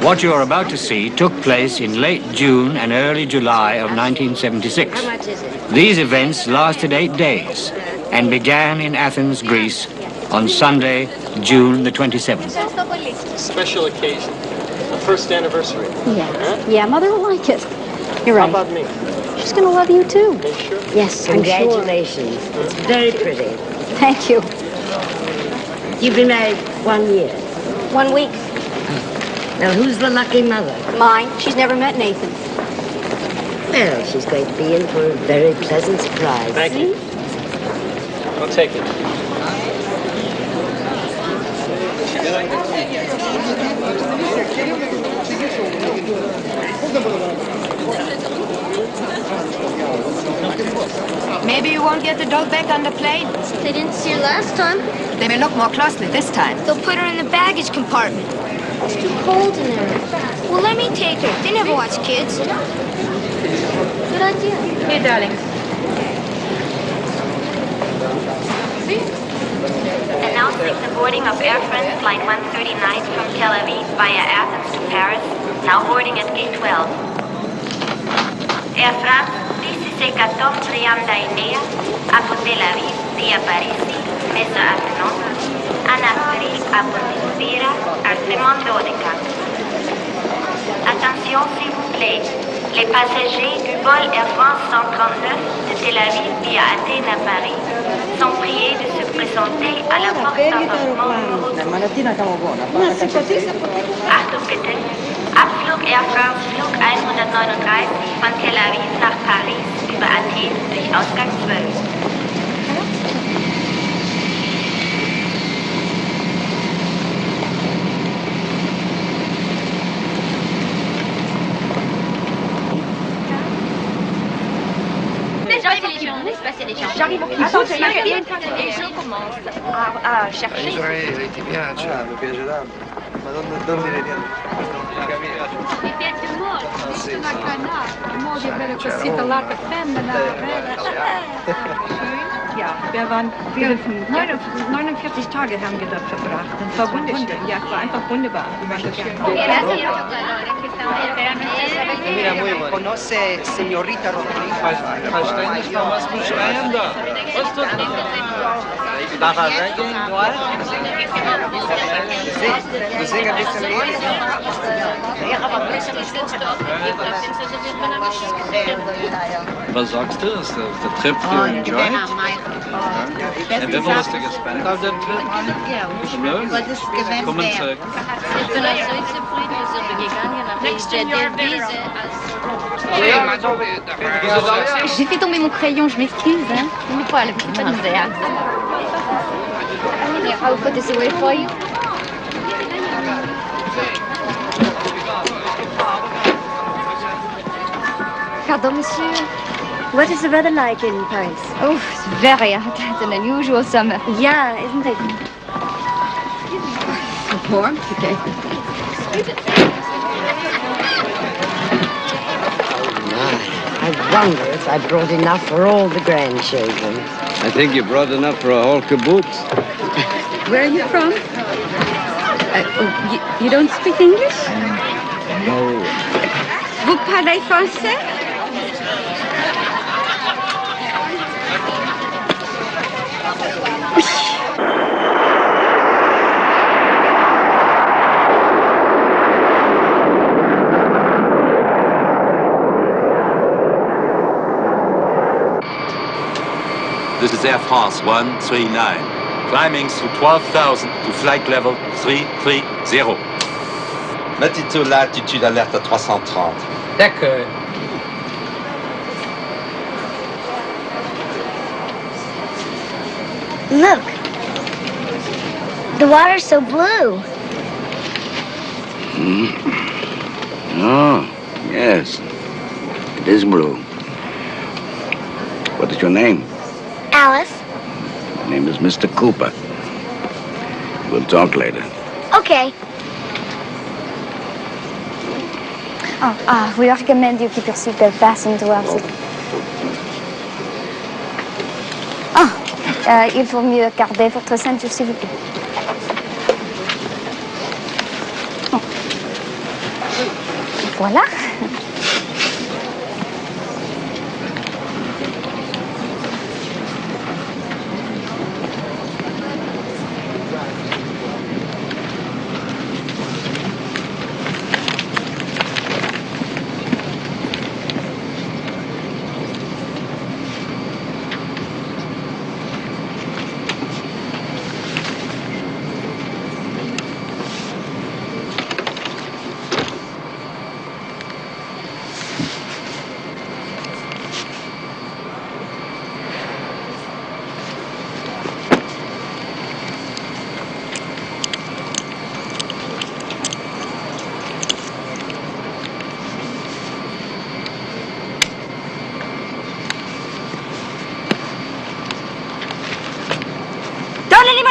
What you are about to see took place in late June and early July of 1976. These events lasted 8 days and began in Athens, Greece on Sunday, June the 27th. Special occasion. The first anniversary. Yeah. Huh? Yeah, Mother will like it. You're right. How about me? She's going to love you, too. Are you sure? Yes, Congratulations. Sure. It's very pretty. Thank you. You've been married 1 year. 1 week. Now, who's the lucky mother? Mine. She's never met Nathan. Well, she's going to be in for a very pleasant surprise. Thank you. I'll take it. Maybe you won't get the dog back on the plane. They didn't see her last time. They may look more closely this time. They'll put her in the baggage compartment. It's too cold in there. Well, let me take her. They never watch kids. Good idea. Here, darling. Announcing the boarding of Air France Flight 139 from Tel Aviv via Athens to Paris, now boarding at gate 12. Air France, DCC 14 Triandainea, από Tel Aviv via Parisi, μέσα Αθηνών, αναφέρει από την πύρα αριθμών 12. Attention s'il vous plaît, les passagers du vol Air France 139 de Tel Aviv via Athènes à Paris sont priés de se présenter à la porte d'embarquement numéro 12. Achtung bitte, Abflug Air France Flug 139 von Tel Aviv nach Paris über Athen durch Ausgang 12. J'arrive au Attends, et je commence à chercher. Ti piace? Mi piace tanto. Ma non dire niente. Mi piace molto, sì, una granata, in modo bello così dall'altra femmina. Ja, wir waren 49 Tage haben wir dort verbracht. Das war wunderschön. Ja, es war einfach wunderbar. Conoce señorita Rodríguez. Verständnis von was beschreiben da? Was tut Was sagst du? Ist der Trip you enjoyed? And wie viel hast du gespendet auf dem Trip? Kommen zurück. Ich bin also so zufrieden, wir sind gegangen nach J'ai fait tomber mon crayon, je m'excuse. Hein. Une fois, le petit pas de misère. How could this wait for you? Pardon, monsieur. What is the weather like in Paris? Oh, it's very hot. It's an unusual summer. Yeah, isn't it? Warm? Okay. I wonder if I brought enough for all the grandchildren. I think you brought enough for a whole caboose. Where are you from? You don't speak English? No. Vous parlez français? This is Air France 139. Climbing through 12,000 to flight level 330. Latitude, altitude, alerte à 330. D'accord. Look. The water's so blue. Oh, yes. It is blue. What is your name? Alice. My name is Mr. Cooper. We'll talk later. Okay. We recommend you keep your seatbelt fastened to our seat. Il faut mieux garder votre ceinture, s'il vous plaît. Voilà.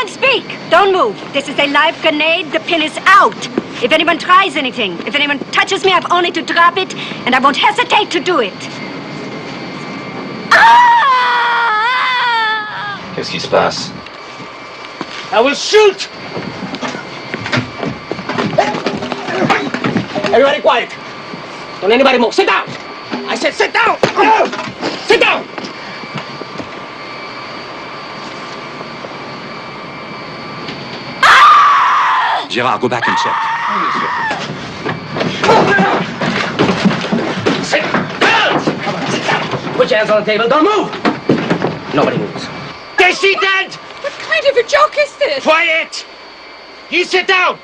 Speak! Don't move. This is a live grenade. The pin is out. If anyone tries anything, if anyone touches me, I've only to drop it, and I won't hesitate to do it. Qu'est-ce qui se passe? I will shoot! Everybody quiet. Don't anybody move. Sit down. I said sit down. Sit down. Gérard, go back and check. Sit down! Sit down! Put your hands on the table. Don't move! Nobody moves. Is she dead? What kind of a joke is this? Quiet! You sit down!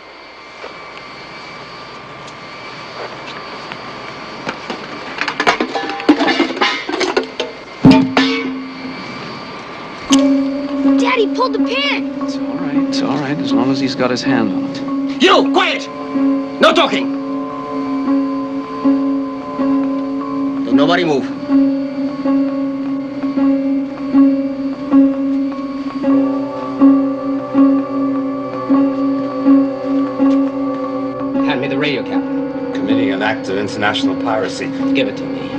Daddy pulled the pin. It's all right, as long as he's got his hand on it. You, quiet! No talking! Don't nobody move. Hand me the radio, Captain. Committing an act of international piracy. Give it to me.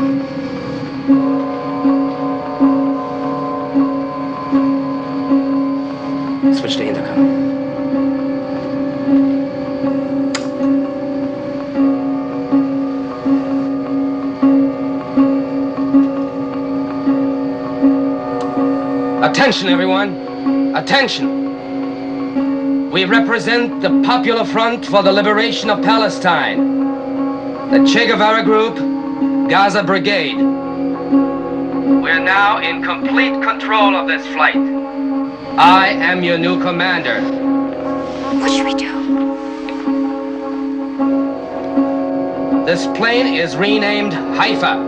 Switch to intercom. Attention, everyone. Attention. We represent the Popular Front for the Liberation of Palestine, the Che Guevara Group, Gaza Brigade. We're now in complete control of this flight. I am your new commander. What should we do? This plane is renamed Haifa.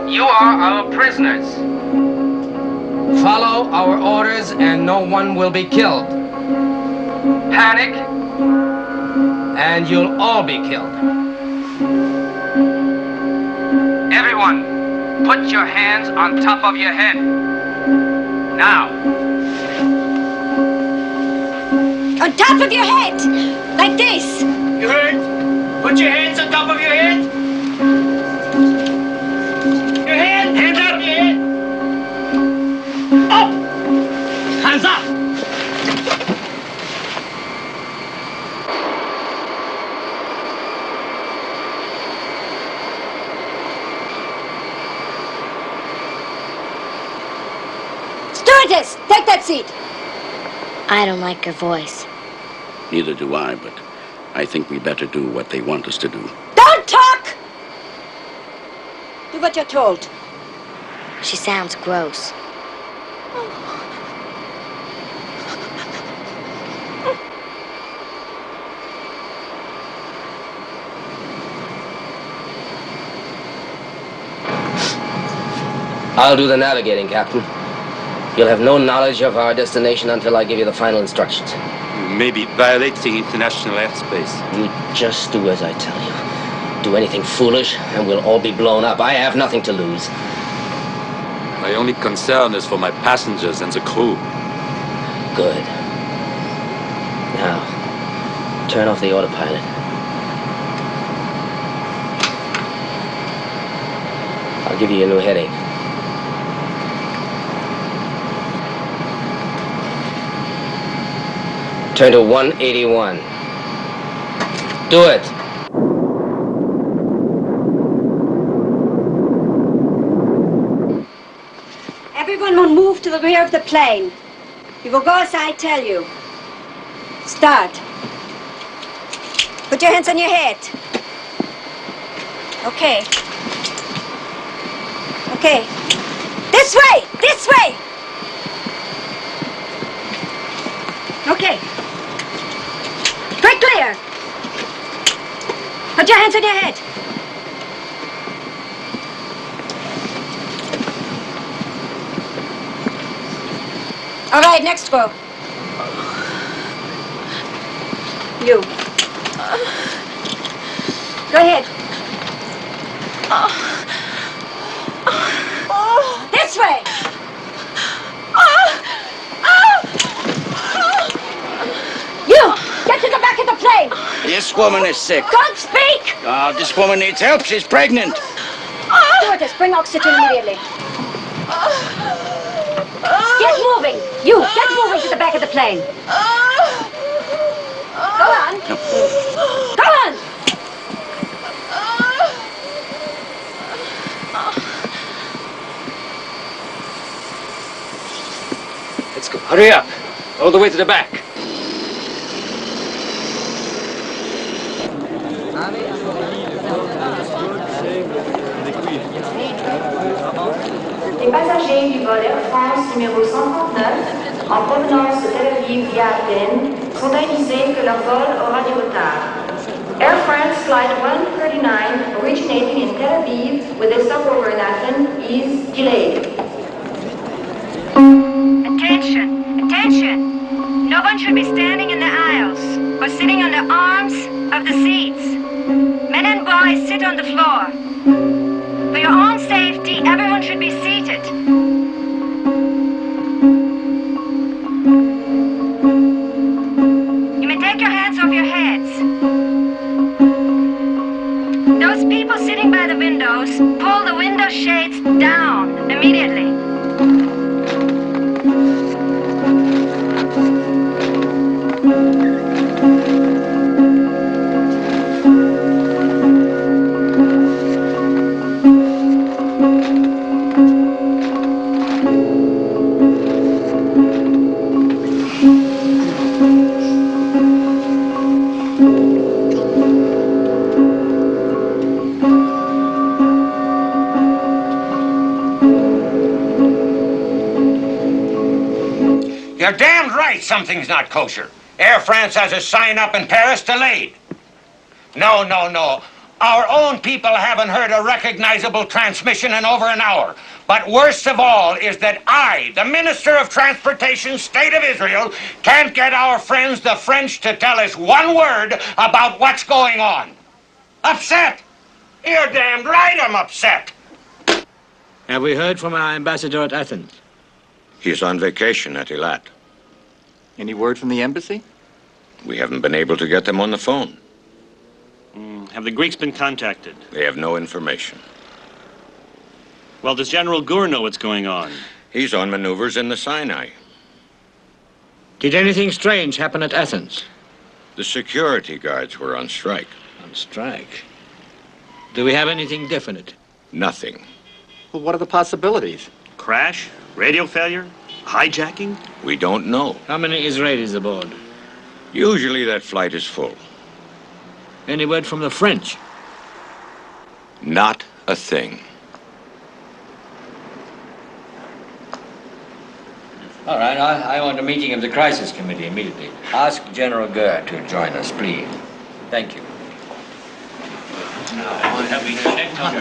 You are our prisoners. Follow our orders and no one will be killed. Panic and you'll all be killed. Everyone, put your hands on top of your head. Now. On top of your head! Like this! You heard? Put your hands on top of your head! Your hand! Hands up! Your head! Up! Hands up! Stewardess, take that seat! I don't like her voice. Neither do I, but I think we better do what they want us to do. Don't talk! Do what you're told. She sounds gross. I'll do the navigating, Captain. You'll have no knowledge of our destination until I give you the final instructions. You may be violating international airspace. You just do as I tell you. Do anything foolish, and we'll all be blown up. I have nothing to lose. My only concern is for my passengers and the crew. Good. Now, turn off the autopilot. I'll give you a new heading. Turn to 181. Do it. Everyone move to the rear of the plane. You will go as I tell you. Start. Put your hands on your head. Okay. Okay. This way! This way! Okay. Straight clear. Put your hands on your head. All right, next row. You. Go ahead. This way. You, get to the back of the plane. This woman is sick. Don't speak. This woman needs help. She's pregnant. Stewardess, bring oxygen immediately. Get moving. You, get moving to the back of the plane. Go on. Go on. Let's go. Hurry up. All the way to the back. Les passagers du vol Air France numéro 139 en provenance de Tel Aviv via Athènes sont avisés que leur vol aura du retard. Air France Flight 139 originating in Tel Aviv with a stopover in Athens is delayed. Attention, attention. No one should be standing in the aisles or sitting on the arms of the seats. Men and boys sit on the floor. For your own safety, everyone should be seated. You may take your hands off your heads. Those people sitting by the windows, pull the window shades down immediately. You're damned right something's not kosher. Air France has a sign up in Paris delayed. No, no, no. Our own people haven't heard a recognizable transmission in over an hour. But worst of all is that I, the Minister of Transportation, State of Israel, can't get our friends, the French, to tell us one word about what's going on. Upset. You're damned right I'm upset. Have we heard from our ambassador at Athens? He's on vacation at Eilat. Any word from the embassy? We haven't been able to get them on the phone. Have the Greeks been contacted? They have no information. Well, does General Gur know what's going on? He's on maneuvers in the Sinai. Did anything strange happen at Athens? The security guards were on strike. On strike? Do we have anything definite? Nothing. Well, what are the possibilities? Crash? Radio failure? Hijacking? We don't know. How many Israelis aboard? Usually that flight is full. Any word from the French? Not a thing. All right, I want a meeting of the crisis committee immediately. Ask General Gur to join us, please. Thank you. Have we checked on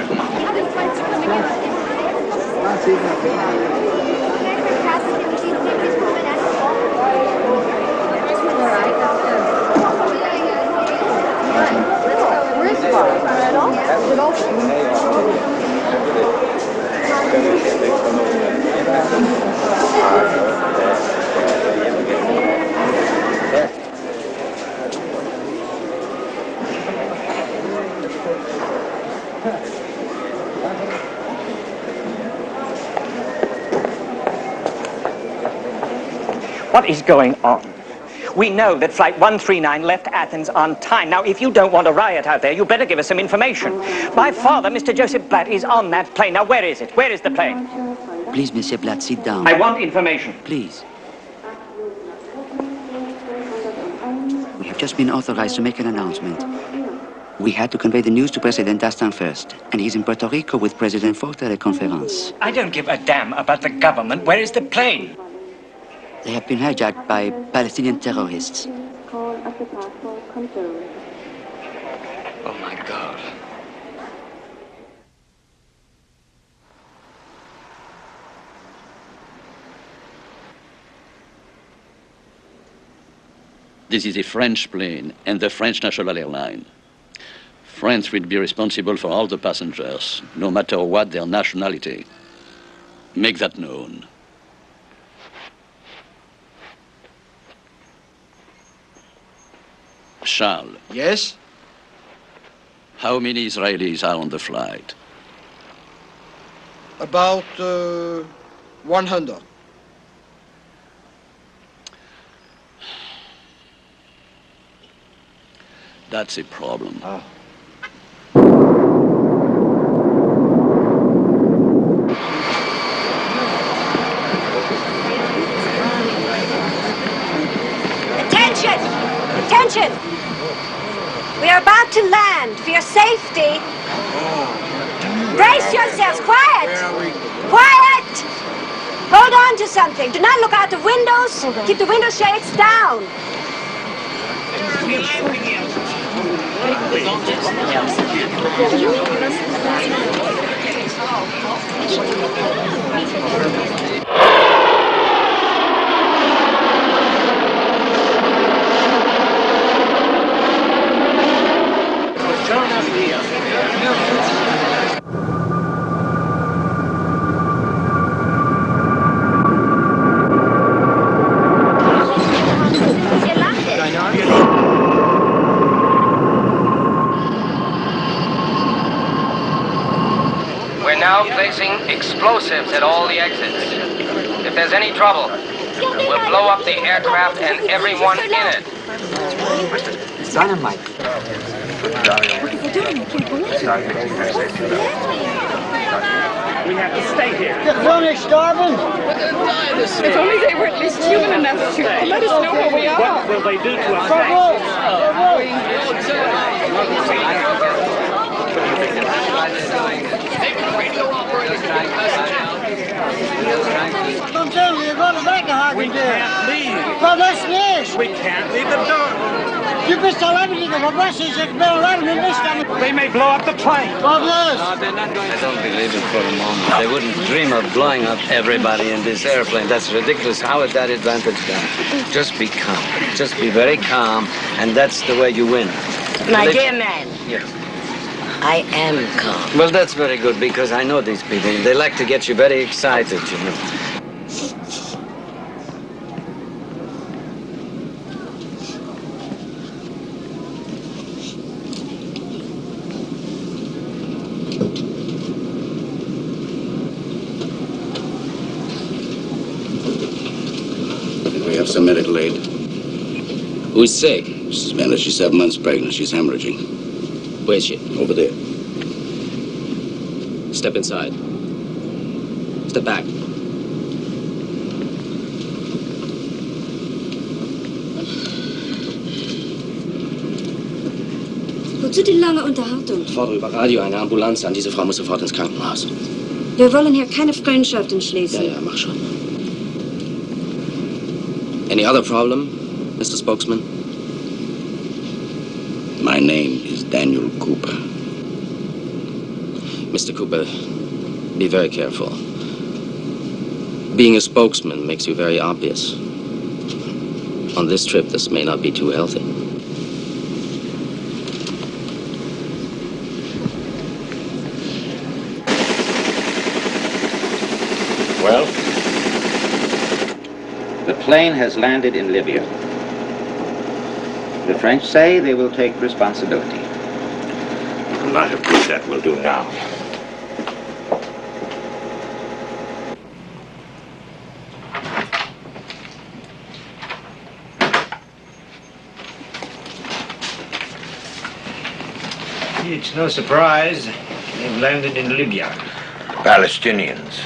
What is going on? We know that Flight 139 left Athens on time. Now, if you don't want a riot out there, you better give us some information. My father, Mr. Joseph Blatt, is on that plane. Now, where is it? Where is the plane? Please, Monsieur Blatt, sit down. I want information. Please. We have just been authorized to make an announcement. We had to convey the news to President Dastan first, and he's in Puerto Rico with President Fort at a conference. I don't give a damn about the government. Where is the plane? They have been hijacked by Palestinian terrorists. Oh, my God. This is a French plane and the French national airline. France will be responsible for all the passengers, no matter what their nationality. Make that known. Charles. Yes? How many Israelis are on the flight? About 100. That's a problem. Attention! Attention! We are about to land. For your safety, brace yourselves. Quiet! Quiet! Hold on to something. Do not look out the windows. Keep the window shades down. We're now placing explosives at all the exits. If there's any trouble, we'll blow up the aircraft and everyone in it. Dynamite. We have to stay here. They're only starving. If only they were at least human enough to let us know where we are. What will they do to us I'm telling you, you're going to make a hard We can't leave. Well, that's this. We can't leave the door. You missed all everything of a message that's been around in this time. They may blow up the plane. Well, yes. No, they're not going to. I don't believe it for a moment. They wouldn't dream of blowing up everybody in this airplane. That's ridiculous. How is that advantage done? Just be calm. Just be very calm, and that's the way you win. My dear man. Yes. I am calm. Well, that's very good, because I know these people. They like to get you very excited, you know. We have some medical aid. Who's sick? Mrs. Bennett, she's 7 months pregnant. She's hemorrhaging. Where's she? Over there. Step inside. Step back. Wozu die lange Unterhaltung? Ich fordere über Radio eine Ambulanz an. Diese Frau muss sofort ins Krankenhaus. Wir wollen hier keine Freundschaften schließen. Ja, mach schon. Any other problem, Mr. Spokesman? My name is Daniel Cooper. Mr. Cooper, be very careful. Being a spokesman makes you very obvious. On this trip, this may not be too healthy. Well, the plane has landed in Libya. The French say they will take responsibility. A lot of good that will do now. It's no surprise they've landed in Libya. Palestinians.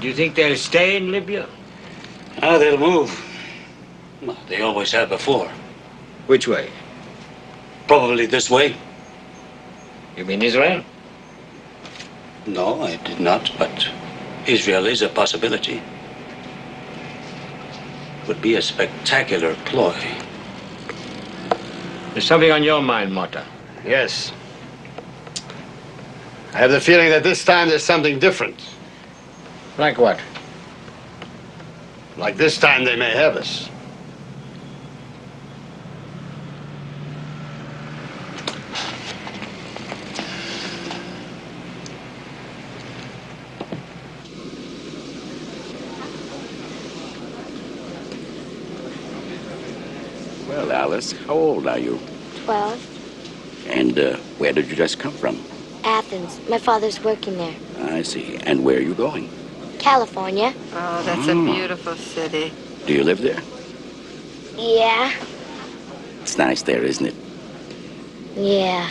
Do you think they'll stay in Libya? Ah, they'll move. Well, they always have before. Which way? Probably this way. You mean Israel? No, I did not, but Israel is a possibility. Would be a spectacular ploy. There's something on your mind, Motta. Yes. I have the feeling that this time there's something different. Like what? Like this time they may have us. Well, Alice, how old are you? 12. And where did you just come from? Athens. My father's working there. I see. And where are you going? California. Oh, that's a beautiful city. Do you live there? Yeah. It's nice there, isn't it? Yeah.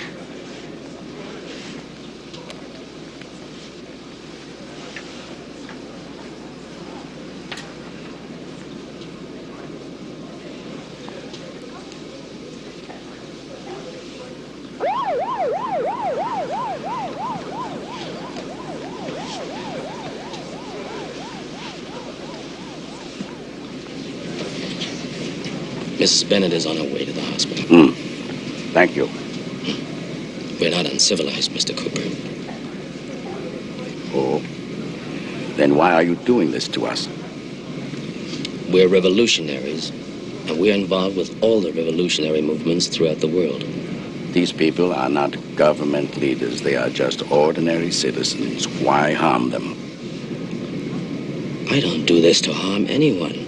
Mrs. Bennett is on her way to the hospital. Thank you. We're not uncivilized, Mr. Cooper. Oh. Then why are you doing this to us? We're revolutionaries, and we're involved with all the revolutionary movements throughout the world. These people are not government leaders. They are just ordinary citizens. Why harm them? I don't do this to harm anyone.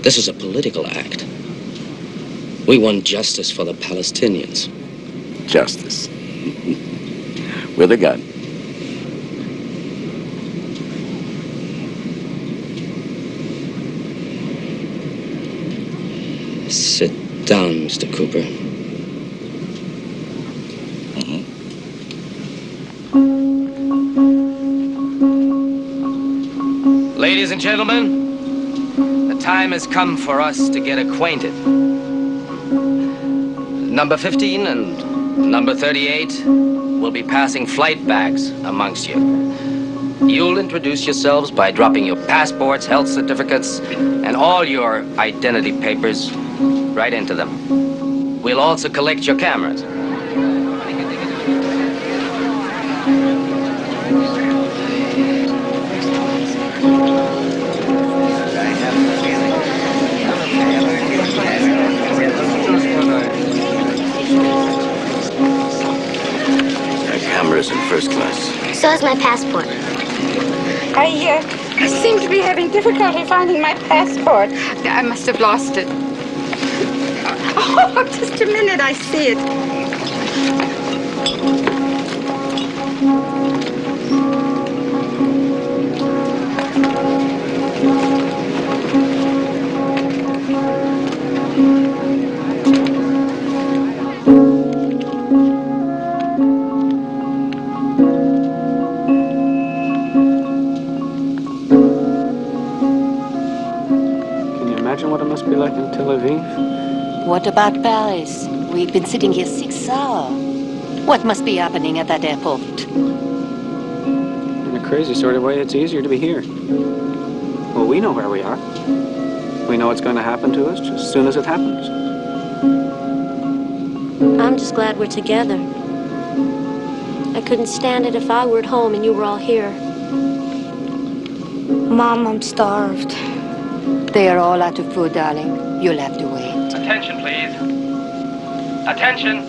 This is a political act. We want justice for the Palestinians. Justice. With a gun. Sit down, Mr. Cooper. Ladies and gentlemen, the time has come for us to get acquainted. Number 15 and number 38 will be passing flight bags amongst you. You'll introduce yourselves by dropping your passports, health certificates, and all your identity papers right into them. We'll also collect your cameras. Cameras in first class. So is my passport. I seem to be having difficulty finding my passport. I must have lost it. Oh, just a minute, I see it. What it must be like in Tel Aviv? What about Paris? We've been sitting here 6 hours. What must be happening at that airport? In a crazy sort of way, it's easier to be here. Well, we know where we are. We know what's going to happen to us just as soon as it happens. I'm just glad we're together. I couldn't stand it if I were at home and you were all here. Mom, I'm starved. They are all out of food, darling. You'll have to wait. Attention, please. Attention.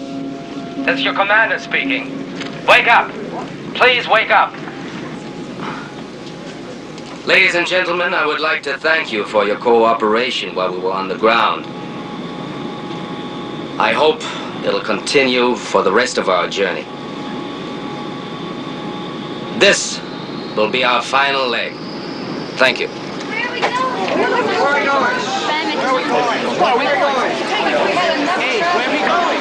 This is your commander speaking. Wake up. Please wake up. Ladies and gentlemen, I would like to thank you for your cooperation while we were on the ground. I hope it'll continue for the rest of our journey. This will be our final leg. Thank you. Where are we going? Where are we going? Where are we going? Hey, where are we going?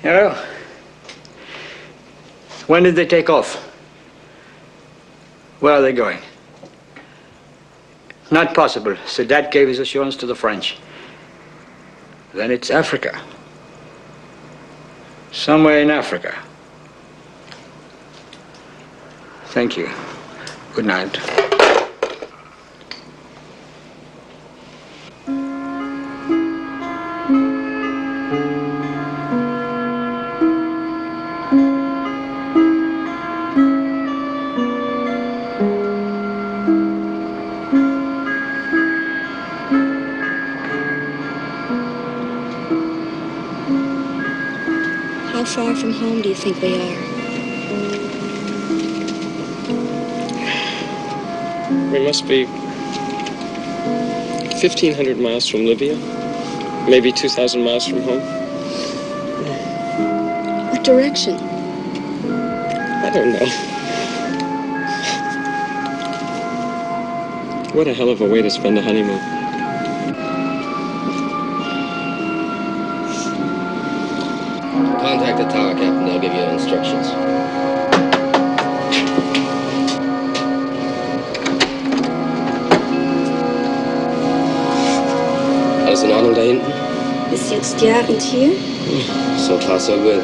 You know, when did they take off? Where are they going? Not possible. Sadat gave his assurance to the French. Then it's Africa. Somewhere in Africa. Thank you. Good night. How far from home do you think they are? We must be 1,500 miles from Libya, maybe 2,000 miles from home. What direction? I don't know. What a hell of a way to spend a honeymoon. Contact the tower, Captain. They'll give you instructions. Alles in Ordnung da hinten? Bis jetzt ja, und hier? So far, so good.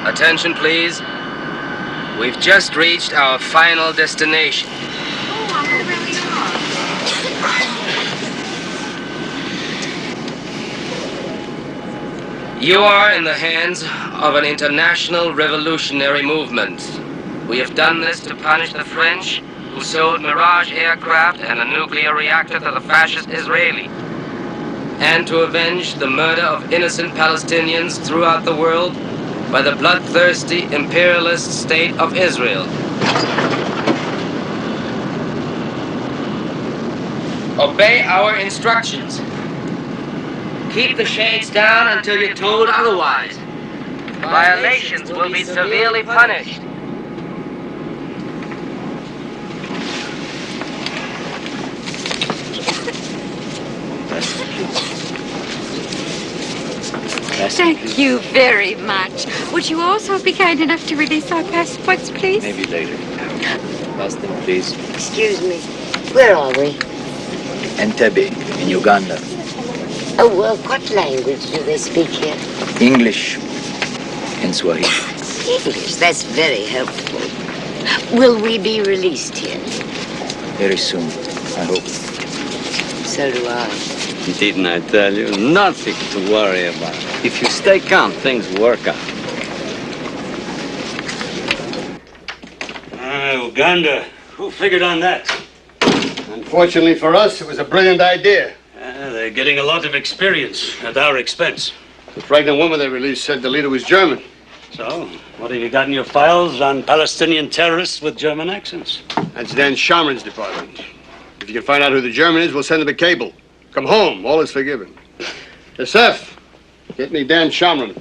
Attention, please. We've just reached our final destination. You are in the hands of an international revolutionary movement. We have done this to punish the French, who sold Mirage aircraft and a nuclear reactor to the fascist Israeli, and to avenge the murder of innocent Palestinians throughout the world by the bloodthirsty imperialist state of Israel. Obey our instructions. Keep the shades down until you're told otherwise. Violations will be severely punished. Thank you very much. Would you also be kind enough to release our passports, please? Maybe later. Pass them, please. Excuse me. Where are we? Entebbe, in Uganda. Oh, well, what language do they speak here? English and Swahili. English. That's very helpful. Will we be released here? Very soon, I hope. So do I. Didn't I tell you? Nothing to worry about. If you stay calm, things work out. Uganda. Who figured on that? Unfortunately for us, it was a brilliant idea. They're getting a lot of experience at our expense. The pregnant woman they released said the leader was German. So, what have you got in your files on Palestinian terrorists with German accents? That's Dan Shamran's department. If you can find out who the German is, we'll send him a cable. Come home, all is forgiven. Yosef, get me Dan Shamran.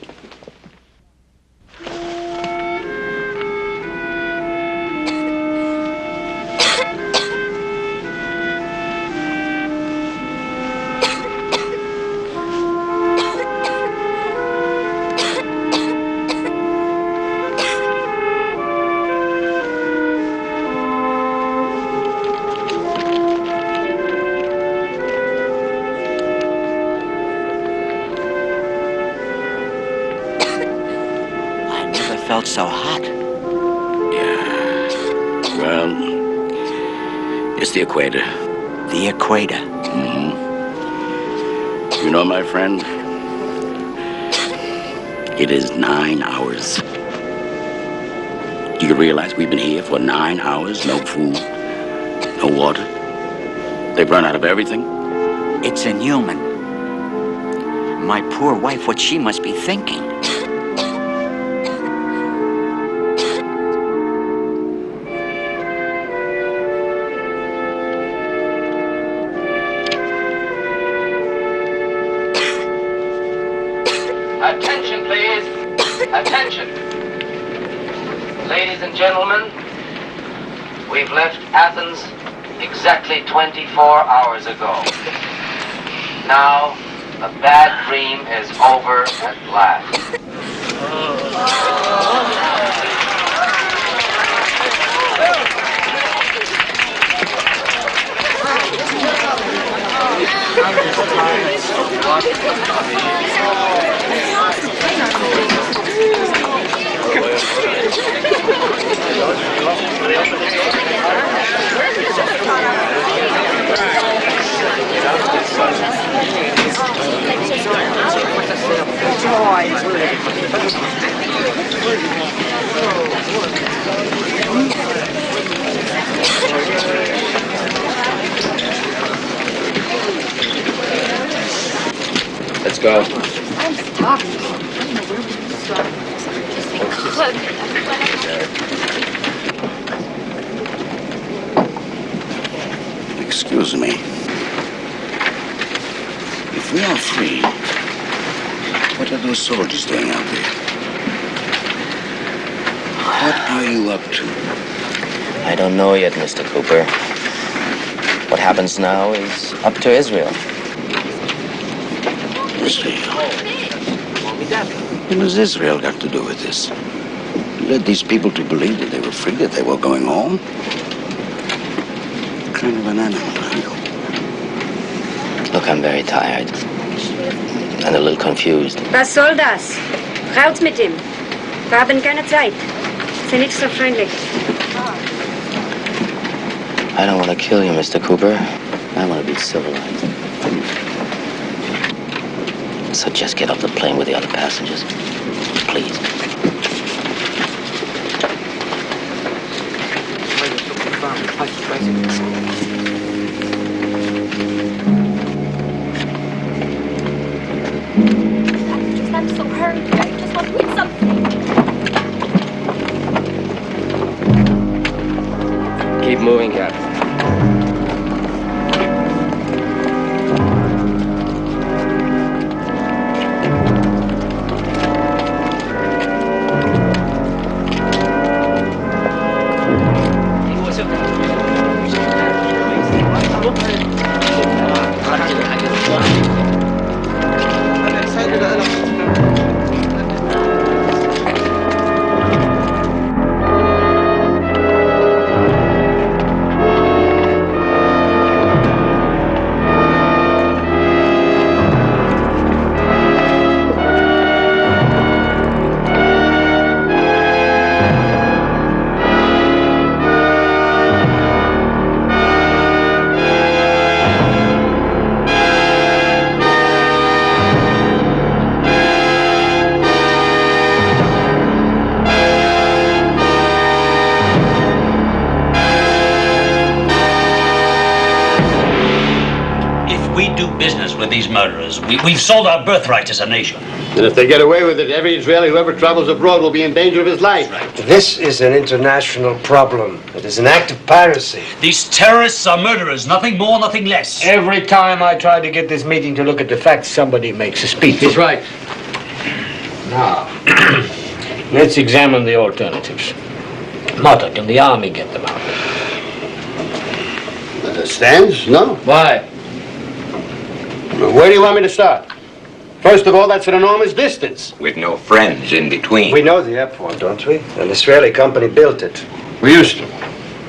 Felt so hot. Yeah. Well, it's the equator. The equator? Mm-hmm. You know, my friend, it is 9 hours. Do you realize we've been here for 9 hours? No food, no water. They've run out of everything. It's inhuman. My poor wife, what she must be thinking. Attention, please. Attention. Ladies and gentlemen, we've left Athens exactly 24 hours ago. Now, the bad dream is over at last. Let's go. Excuse me. If we are free, what are those soldiers doing out there? What are you up to? I don't know yet, Mr. Cooper. What happens now is up to Israel. Israel? What has Israel got to do with this? You led these people to believe that they were free, that they were going home? What kind of an animal are you? Look, I'm very tired. And a little confused. Was soll das? Raus mit ihm. Wir haben keine Zeit. Sei nicht so freundlich. I don't want to kill you, Mr. Cooper. I want to be civilized. So just get off the plane with the other passengers. Please. I'm so hurried. I just want to eat something. Keep moving, Captain. These murderers. We've sold our birthright as a nation. And if they get away with it, every Israeli who ever travels abroad will be in danger of his life. Right. This is an international problem. It is an act of piracy. These terrorists are murderers, nothing more, nothing less. Every time I try to get this meeting to look at the facts, somebody makes a speech. He's right. Now, let's examine the alternatives. Motta, can the army get them out? Stands? No. Why? Where do you want me to start? First of all, that's an enormous distance. With no friends in between. We know the airport, don't we? An Israeli company built it. We used to.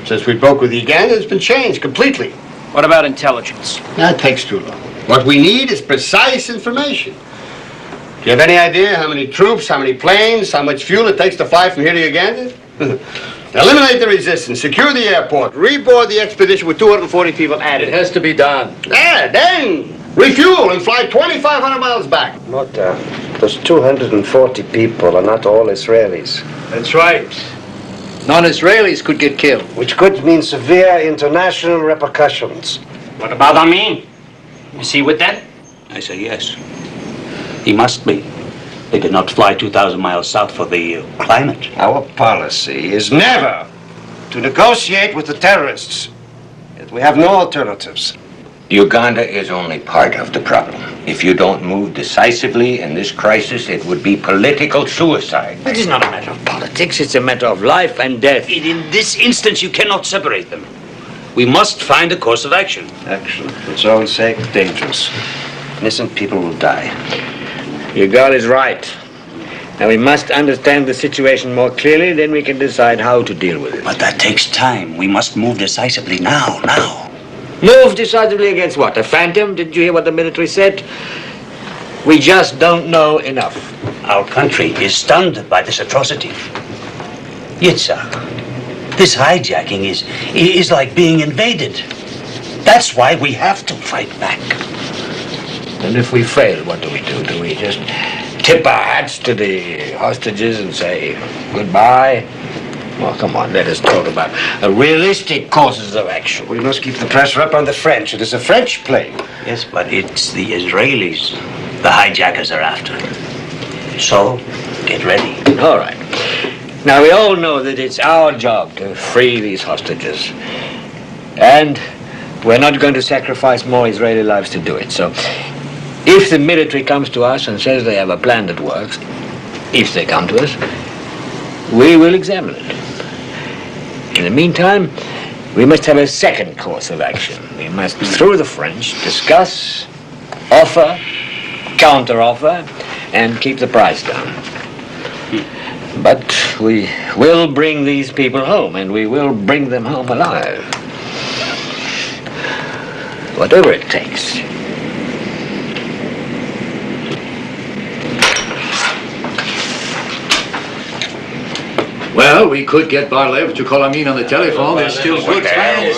Since we broke with Uganda, it's been changed completely. What about intelligence? That takes too long. What we need is precise information. Do you have any idea how many troops, how many planes, how much fuel it takes to fly from here to Uganda? Eliminate the resistance, secure the airport, reboard the expedition with 240 people added. It has to be done. Yeah, then refuel and fly 2,500 miles back. Those 240 people are not all Israelis. That's right. Non-Israelis could get killed. Which could mean severe international repercussions. What about Amin? Is he with them? I say yes. He must be. They did not fly 2,000 miles south for the climate. Our policy is never to negotiate with the terrorists. Yet we have no alternatives. Uganda is only part of the problem. If you don't move decisively in this crisis, it would be political suicide. It is not a matter of politics, it's a matter of life and death. In this instance, you cannot separate them. We must find a course of action. Action, for its own sake, dangerous. Innocent people will die. Your God is right. Now we must understand the situation more clearly, then we can decide how to deal with it. But that takes time. We must move decisively now. Move decisively against what? A phantom? Didn't you hear what the military said? We just don't know enough. Our country is stunned by this atrocity. Yitzhak, this hijacking is like being invaded. That's why we have to fight back. And if we fail, what do we do? Do we just tip our hats to the hostages and say goodbye? Well, come on, let us talk about realistic courses of action. We must keep the pressure up on the French. It is a French plane. Yes, but it's the Israelis the hijackers are after. So, get ready. All right. Now, we all know that it's our job to free these hostages. And we're not going to sacrifice more Israeli lives to do it. So, if the military comes to us and says they have a plan that works, if they come to us, we will examine it. In the meantime, we must have a second course of action. We must, through the French, discuss, offer, counter-offer, and keep the price down. But we will bring these people home, and we will bring them home alive. Whatever it takes. Well, we could get Barlev to call Amin on the telephone. There's still good chance.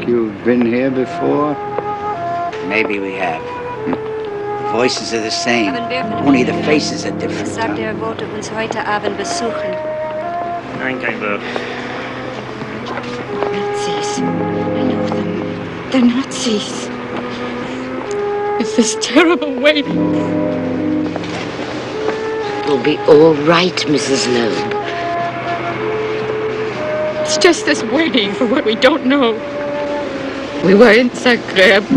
You've been here before? Maybe we have. The voices are the same, only the faces are different. Sagte, wollte uns heute Abend besuchen. Nein, kein Wort. Nazis. I know them. They're Nazis. It's this terrible waiting. It'll be all right, Mrs. Loeb. It's just this waiting for what we don't know. We were in Zagreb,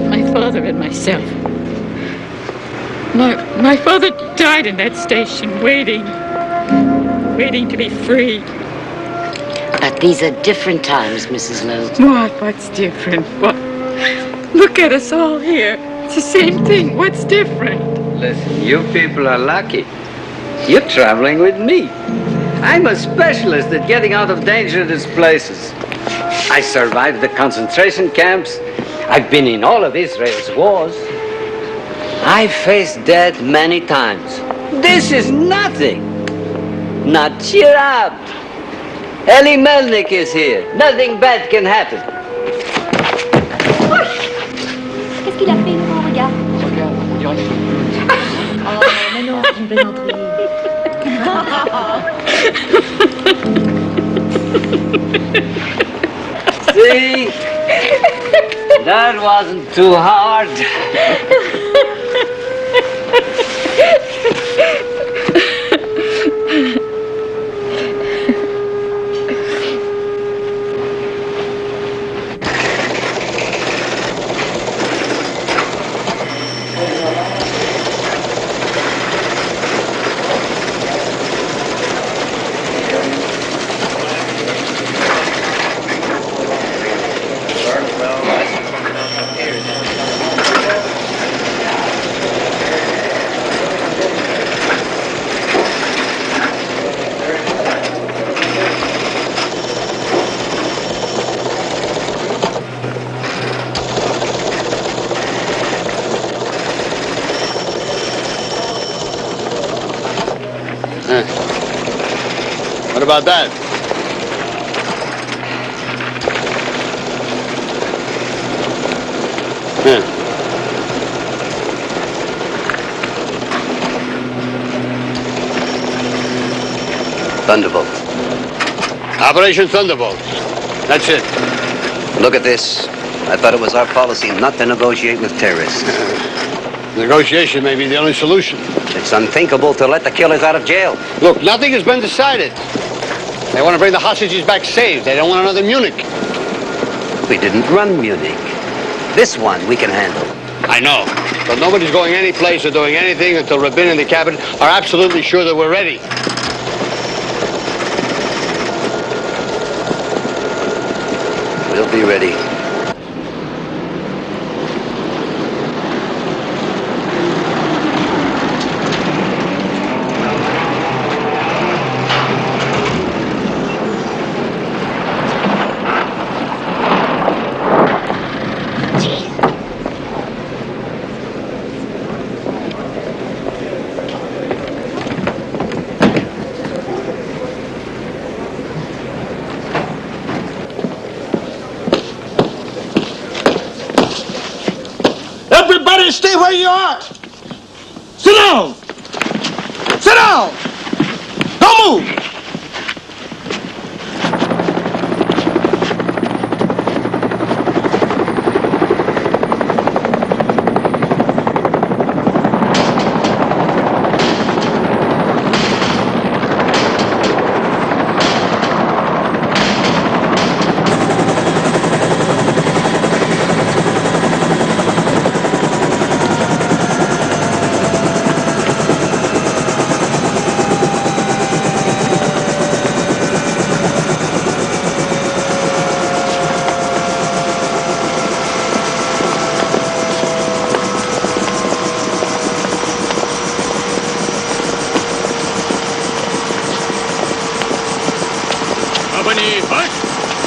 my father and myself. My father died in that station, waiting to be free. But these are different times, Mrs. Loeb. What's different? What? Look at us all here. It's the same thing. What's different? Listen, you people are lucky. You're traveling with me. I'm a specialist at getting out of dangerous places. I survived the concentration camps. I've been in all of Israel's wars. I faced death many times. This is nothing. Now cheer up. Eli Melnik is here. Nothing bad can happen. Qu'est-ce qu'il a fait, Laurent? Regarde. Regarde. Oh, mais non, c'est une plaisanterie. See? That wasn't too hard. What about that? Thunderbolt. Operation Thunderbolt. That's it. Look at this. I thought it was our policy not to negotiate with terrorists. Negotiation may be the only solution. It's unthinkable to let the killers out of jail. Look, nothing has been decided. They want to bring the hostages back safe. They don't want another Munich. We didn't run Munich. This one we can handle. I know. But nobody's going any place or doing anything until Rabin and the cabinet are absolutely sure that we're ready. We'll be ready. Everybody stay where you are. Sit down. Sit down. Don't move.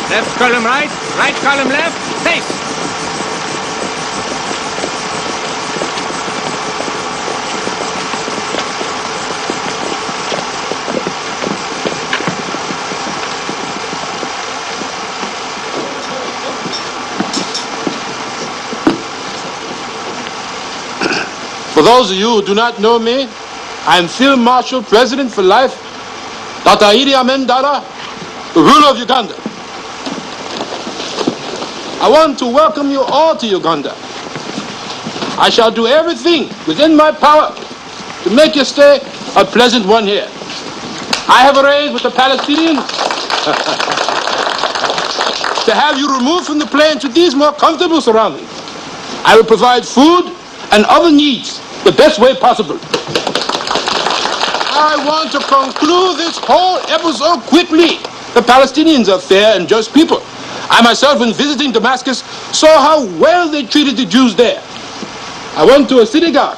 Left column right, right column left, face. For those of you who do not know me, I am Field Marshal, President for Life, Dr. Idi Amin, the ruler of Uganda. I want to welcome you all to Uganda. I shall do everything within my power to make your stay a pleasant one here. I have arranged with the Palestinians to have you removed from the plane to these more comfortable surroundings. I will provide food and other needs the best way possible. I want to conclude this whole episode quickly. The Palestinians are fair and just people. I myself, when visiting Damascus, saw how well they treated the Jews there. I went to a synagogue.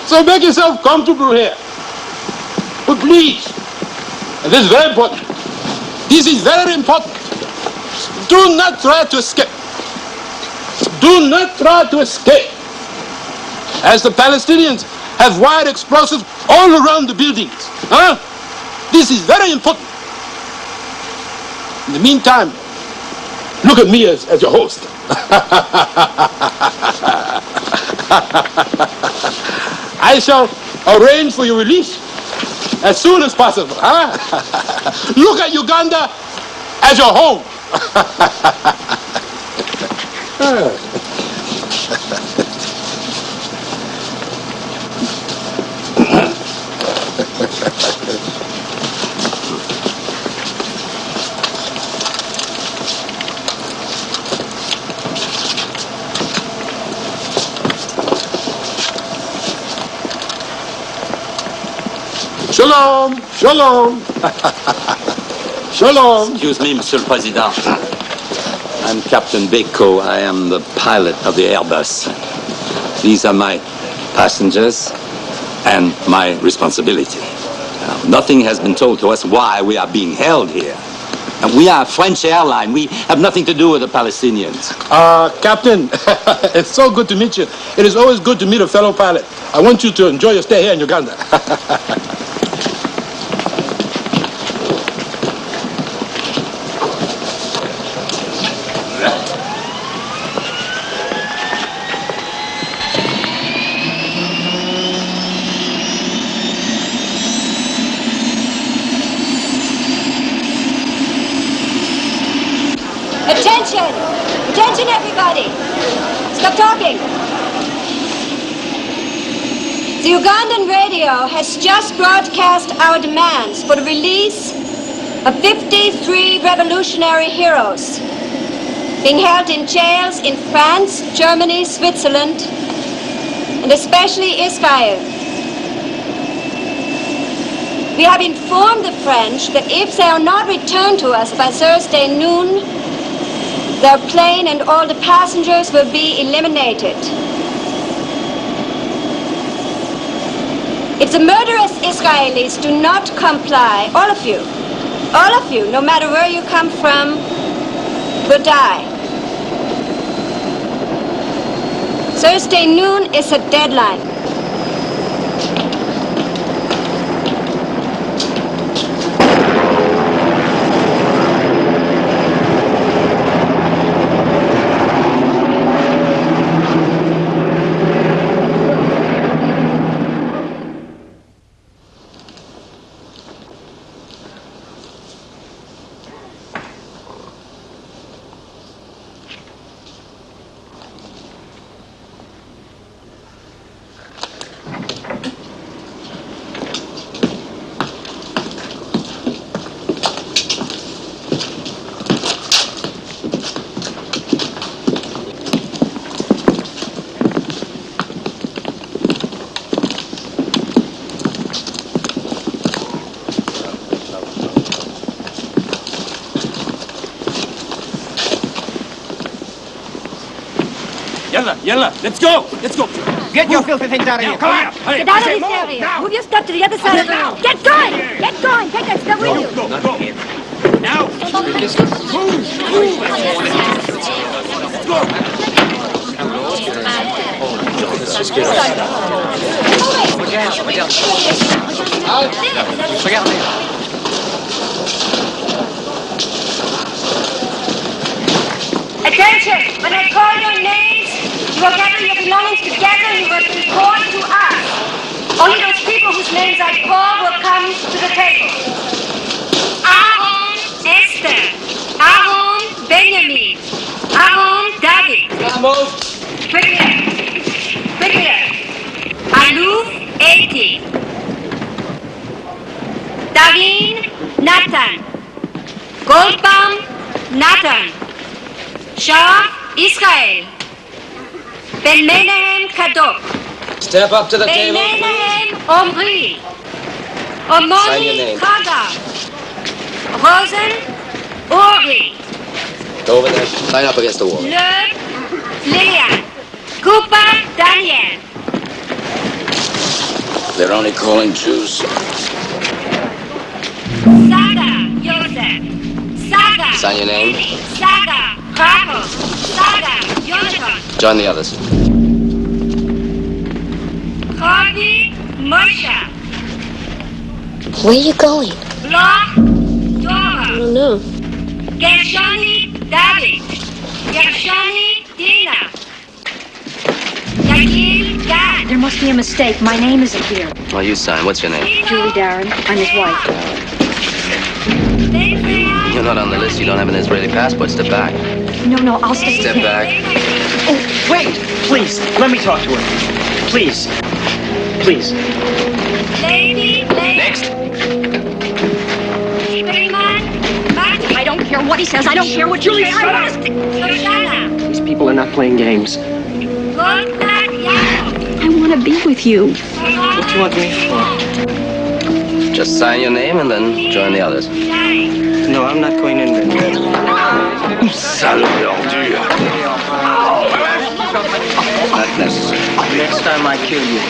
So make yourself comfortable here. But please, and this is very important. This is very important. Do not try to escape. Do not try to escape. As the Palestinians have wired explosives all around the buildings. This is very important. In the meantime, Look at me as your host. I shall arrange for your release as soon as possible. Huh? Look at Uganda as your home. Shalom, shalom. Shalom. Excuse me, Monsieur le Président. I'm Captain Beko. I am the pilot of the Airbus. These are my passengers and my responsibility. Now, nothing has been told to us why we are being held here. And we are a French airline. We have nothing to do with the Palestinians. Captain, it's so good to meet you. It is always good to meet a fellow pilot. I want you to enjoy your stay here in Uganda. Attention, everybody! Stop talking! The Ugandan radio has just broadcast our demands for the release of 53 revolutionary heroes being held in jails in France, Germany, Switzerland, and especially Israel. We have informed the French that if they are not returned to us by Thursday noon, their plane and all the passengers will be eliminated. If the murderous Israelis do not comply, all of you, no matter where you come from, will die. Thursday noon is a deadline. Yalla, let's go! Let's go! Get your filthy things out of here! Come on! Get out of this area! Move your stuff to the other side of the room! Get going! Get going! Take that stuff with you! Go! Now! Move! Attention! When I call your names, you will gather your belongings together and you will report to us. Only those people whose names I call will come to the table. Aaron Esther. Aaron Benjamin. Aaron David. Quickly. Aluf Eti. Davin Nathan. Goldbaum Nathan. Shah Israel. Ben Menahem Kadok. Step up to the table. Ben Menahem Omri. Sign your Omoni name. Kaga. Rosen Uri. Go over there. Line up against the wall. Le Lilian. Cooper Daniel. They're only calling Jews. Saga Joseph. Saga. Sign your name. Saga Bravo. Saga Yonatan. Join the others. Corby Moshe. Where are you going? Bloch Dora. I don't know. Gershoni David. Gershoni Dina. Yagil Gad. There must be a mistake. My name isn't here. Well, you sign. What's your name? Julie Darren. I'm his wife. You're not on the list. You don't have an Israeli passport. Step back. No, I'll stay. Step back. Oh, wait! Please, let me talk to her. Please. Please. Next. I don't care what he says. I don't care what you say. Shut up! These people are not playing games. I want to be with you. What do you want me for? Just sign your name and then join the others. No, I'm not going in there. Sale d'ordure. Not necessary. Next time I kill you.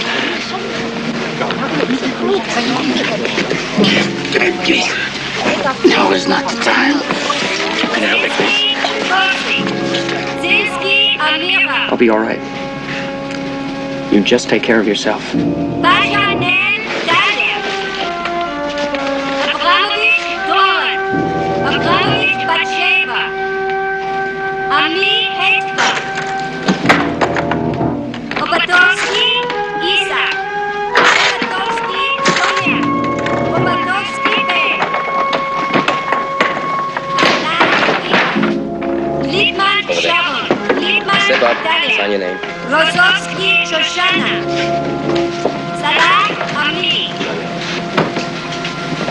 Now is not the time. Can you help me, please? I'll be all right. You just take care of yourself. Step up. Sign your name. Rozovsky Shoshana. Salah Ami.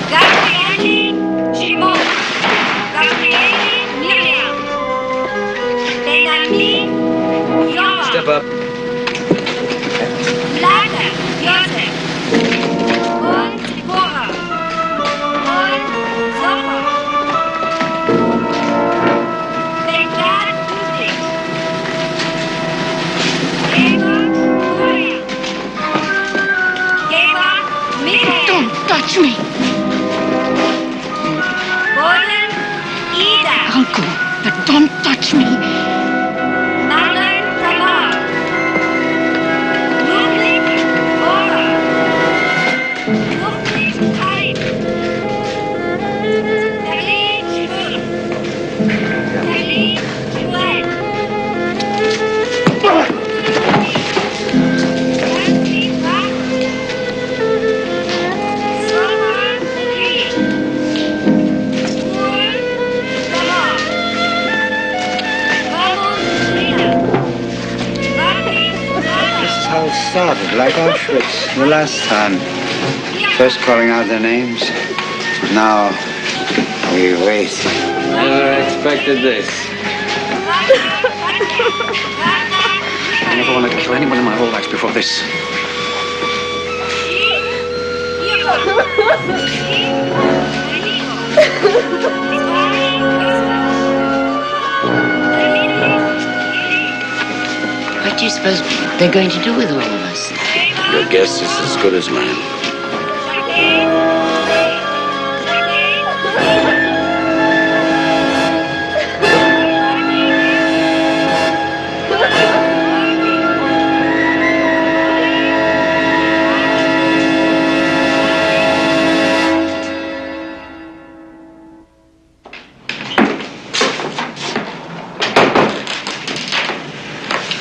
Gabrieli Shimon. Gabrieli Miriam. Benami Yoram. Step up. Vlada Joseph. Und Deborah. Und Zohar. Bengal Udik. Don't touch me. Gordon Ida. Uncle, but don't touch me. Marlon Tamar. Ludwig Ora. Ludwig Hyde. Dali Shul. Dali Shuel. How it started, like Auschwitz the last time. First calling out their names. Now we wait. Never expected this. I never want to kill anyone in my whole life before this. What do you suppose they're going to do with all of us? Your guess is as good as mine.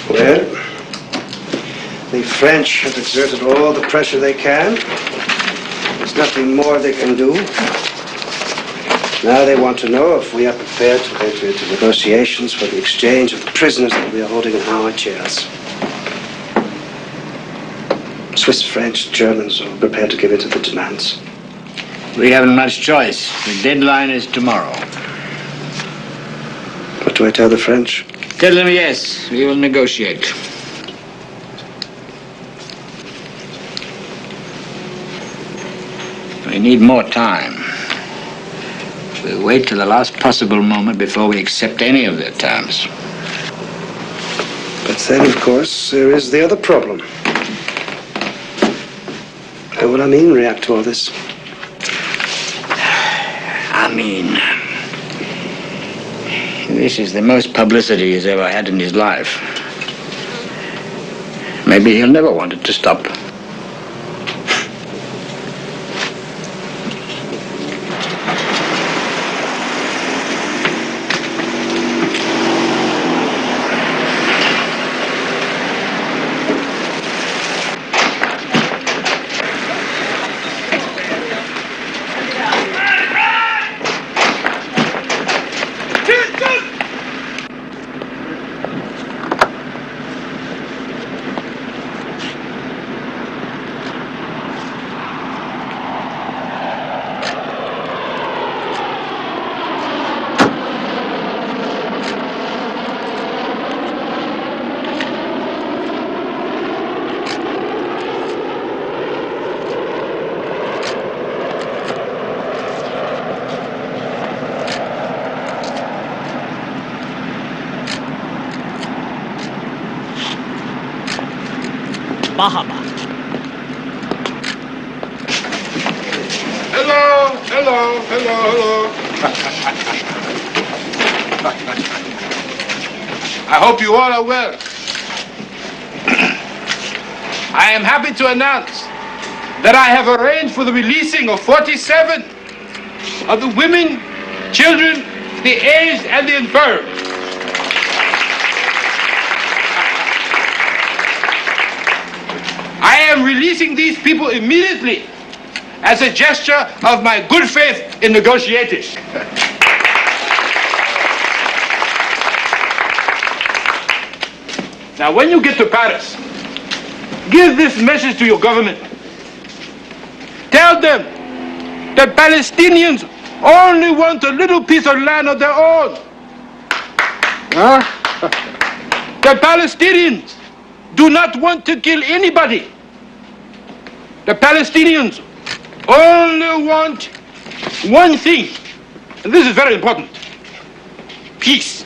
Well, the French have exerted all the pressure they can. There's nothing more they can do. Now they want to know if we are prepared to enter into negotiations for the exchange of the prisoners that we are holding in our jails. Swiss, French, Germans are prepared to give in to the demands. We haven't much choice. The deadline is tomorrow. What do I tell the French? Tell them yes, we will negotiate. We need more time. We'll wait till the last possible moment before we accept any of their terms. But then, of course, there is the other problem. How will Amin react to all this? Amin. This is the most publicity he's ever had in his life. Maybe he'll never want it to stop. Bahama. Hello, hello, hello, hello. I hope you all are well. I am happy to announce that I have arranged for the releasing of 47 of the women, children, the aged, and the infirm. I am releasing these people immediately as a gesture of my good faith in negotiating. Now, when you get to Paris, give this message to your government. Tell them that Palestinians only want a little piece of land of their own. Huh? The Palestinians do not want to kill anybody. The Palestinians only want one thing, and this is very important: peace.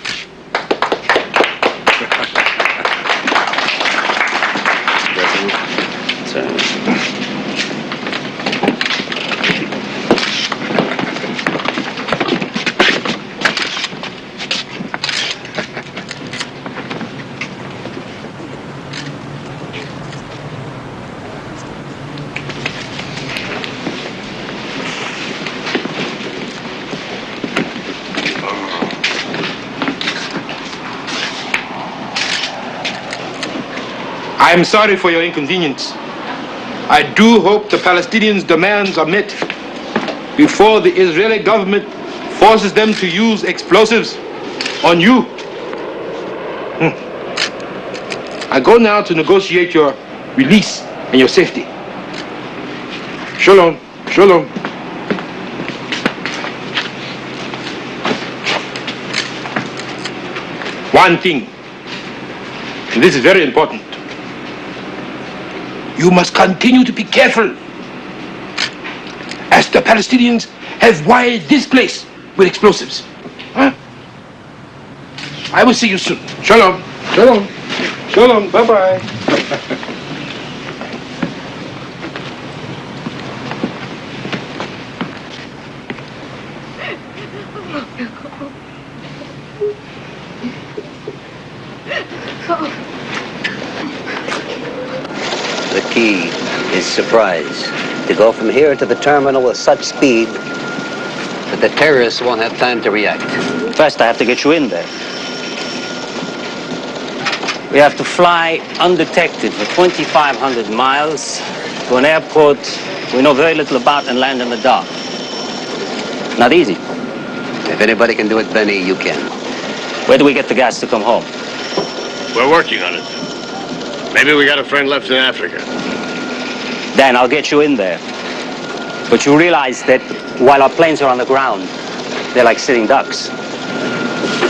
I am sorry for your inconvenience. I do hope the Palestinians' demands are met before the Israeli government forces them to use explosives on you. I go now to negotiate your release and your safety. Shalom, shalom. One thing, and this is very important. You must continue to be careful, as the Palestinians have wired this place with explosives. Huh? I will see you soon. Shalom. Shalom. Shalom. Bye-bye. The key is surprise. To go from here to the terminal with such speed that the terrorists won't have time to react. First, I have to get you in there. We have to fly undetected for 2,500 miles to an airport we know very little about and land in the dark. Not easy. If anybody can do it, Benny, you can. Where do we get the gas to come home? We're working on it. Maybe we got a friend left in Africa. Dan, I'll get you in there. But you realize that while our planes are on the ground, they're like sitting ducks.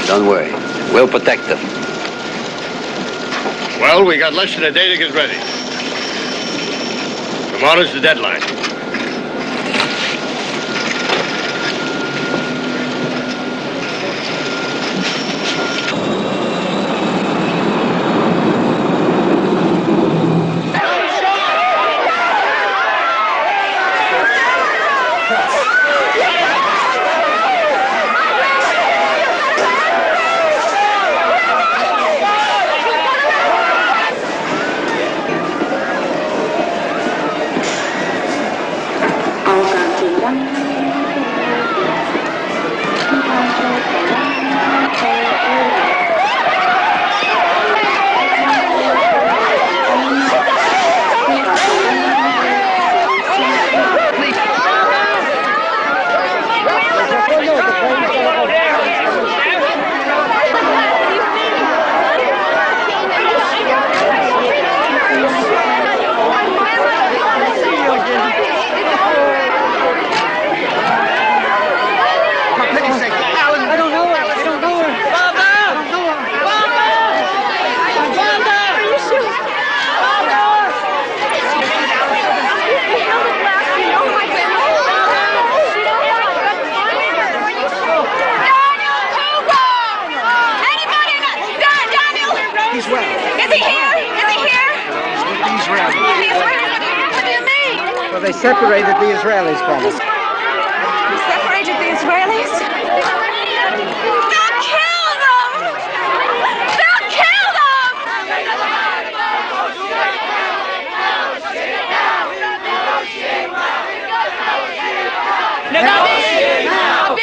Don't worry. We'll protect them. Well, we got less than a day to get ready. Tomorrow's the deadline. Well, they separated the Israelis from us. Separated the Israelis? They'll kill them! They'll kill them! Negotiate now!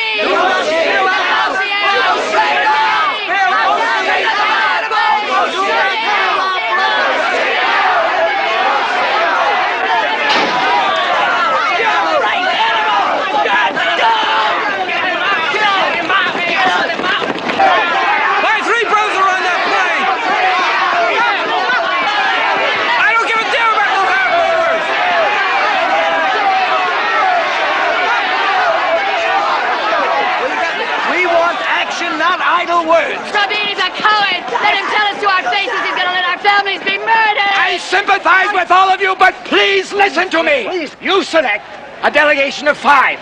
Rabin is a coward! Let him tell us to our faces he's gonna let our families be murdered! I sympathize with all of you, but please listen to me. Please. You select a delegation of 5,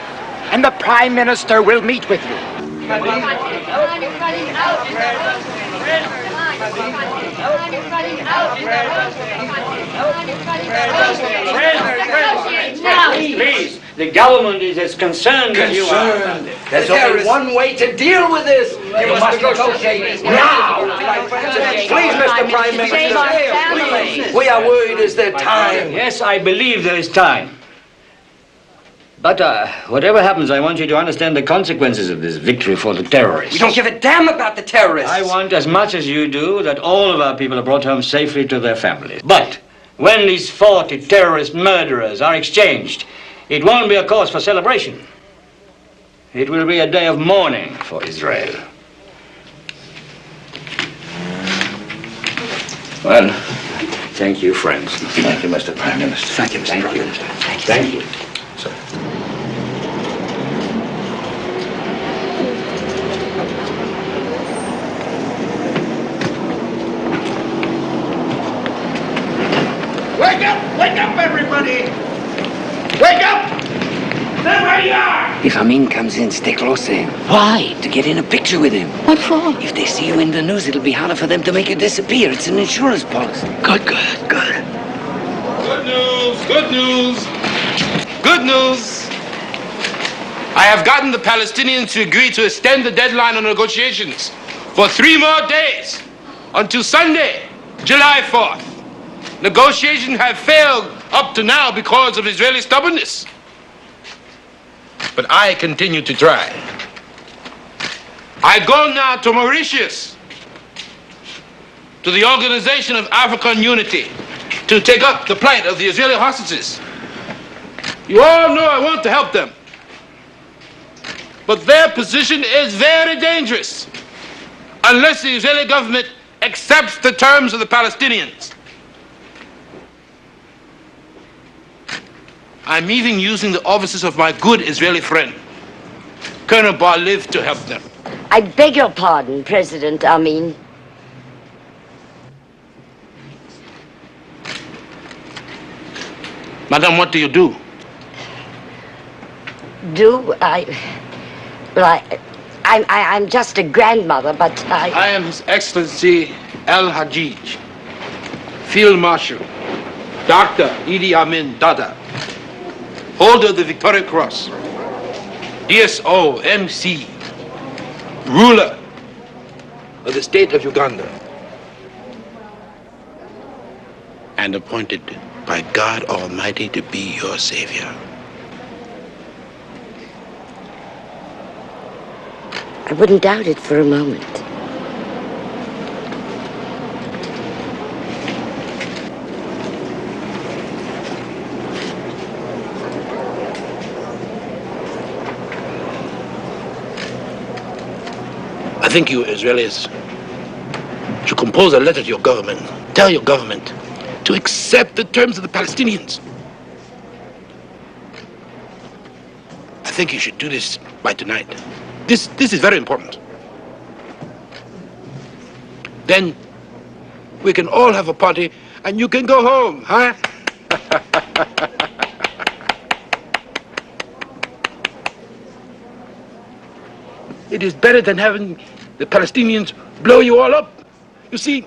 and the Prime Minister will meet with you. Please, the government is as concerned as you are. There's only one way to deal with this. You must negotiate now. Please, Mr. Prime Minister, please. We are worried. Is there time? Yes, I believe there is time. But whatever happens, I want you to understand the consequences of this victory for the terrorists. We don't give a damn about the terrorists. I want, as much as you do, that all of our people are brought home safely to their families. But when these 40 terrorist murderers are exchanged, it won't be a cause for celebration. It will be a day of mourning for Israel. Well, thank you, friends. Thank you, Mr. Prime Minister. Thank you, Mr. Prime Minister. Thank you. Sir. Wake up, everybody! Wake up! Stay where you are! If Amin comes in, stay close to him. Why? To get in a picture with him. What for? If they see you in the news, it'll be harder for them to make you disappear. It's an insurance policy. Good. Good news, good news. Good news. I have gotten the Palestinians to agree to extend the deadline on negotiations for 3 more days until Sunday, July 4th. Negotiations have failed up to now because of Israeli stubbornness. But I continue to try. I go now to Mauritius, to the Organization of African Unity, to take up the plight of the Israeli hostages. You all know I want to help them. But their position is very dangerous unless the Israeli government accepts the terms of the Palestinians. I'm even using the offices of my good Israeli friend, Colonel Bar-Liv, to help them. I beg your pardon, President Amin. Madam, what do you do? I'm just a grandmother, but I am His Excellency El Hajij, Field Marshal, Dr. Idi Amin Dada, holder of the Victoria Cross, DSO, MC, ruler of the state of Uganda, and appointed by God Almighty to be your savior. I wouldn't doubt it for a moment. I think you Israelis should compose a letter to your government. Tell your government to accept the terms of the Palestinians. I think you should do this by tonight. This is very important. Then we can all have a party and you can go home, huh? It is better than having the Palestinians blow you all up. You see,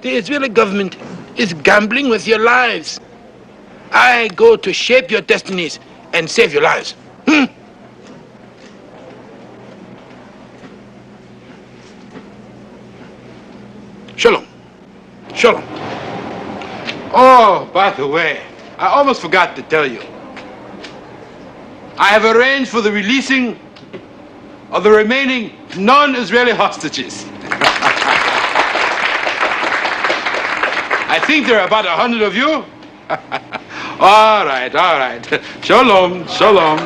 the Israeli government is gambling with your lives. I go to shape your destinies and save your lives. Shalom. Shalom. Oh, by the way, I almost forgot to tell you. I have arranged for the releasing of the remaining non-Israeli hostages. I think there are about 100 of you. All right, all right. Shalom, shalom.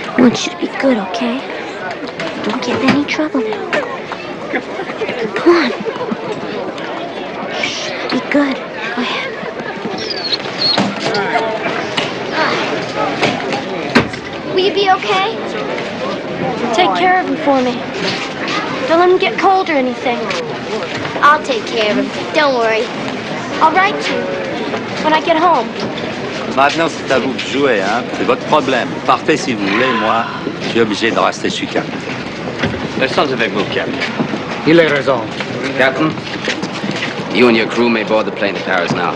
I want you to be good, okay? Don't get in any trouble. Come on. Shh, be good. Go ahead. Will you be okay? Take care of him for me. Don't let him get cold or anything. I'll take care of him. Don't worry. I'll write you when I get home. Maintenant, c'est à vous de jouer, hein? C'est votre problème. Partez si vous voulez, moi, je suis obligé de rester sur Cap. Restons avec vous, Captain. Il a raison. Captain, you and your crew may board the plane to Paris now.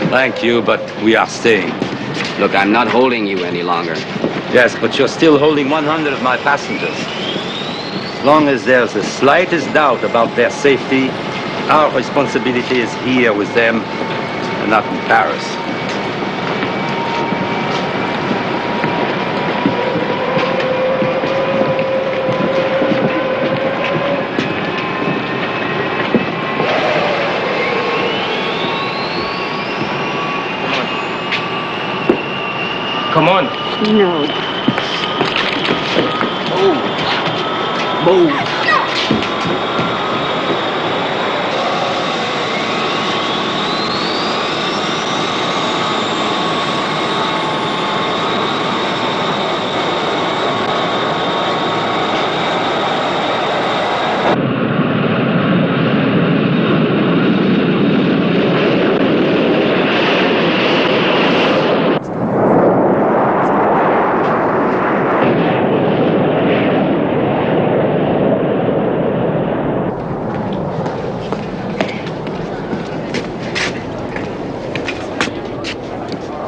Thank you, but we are staying. Look, I'm not holding you any longer. Yes, but you're still holding 100 of my passengers. As long as there's the slightest doubt about their safety, our responsibility is here with them and not in Paris. Come on. No. Move.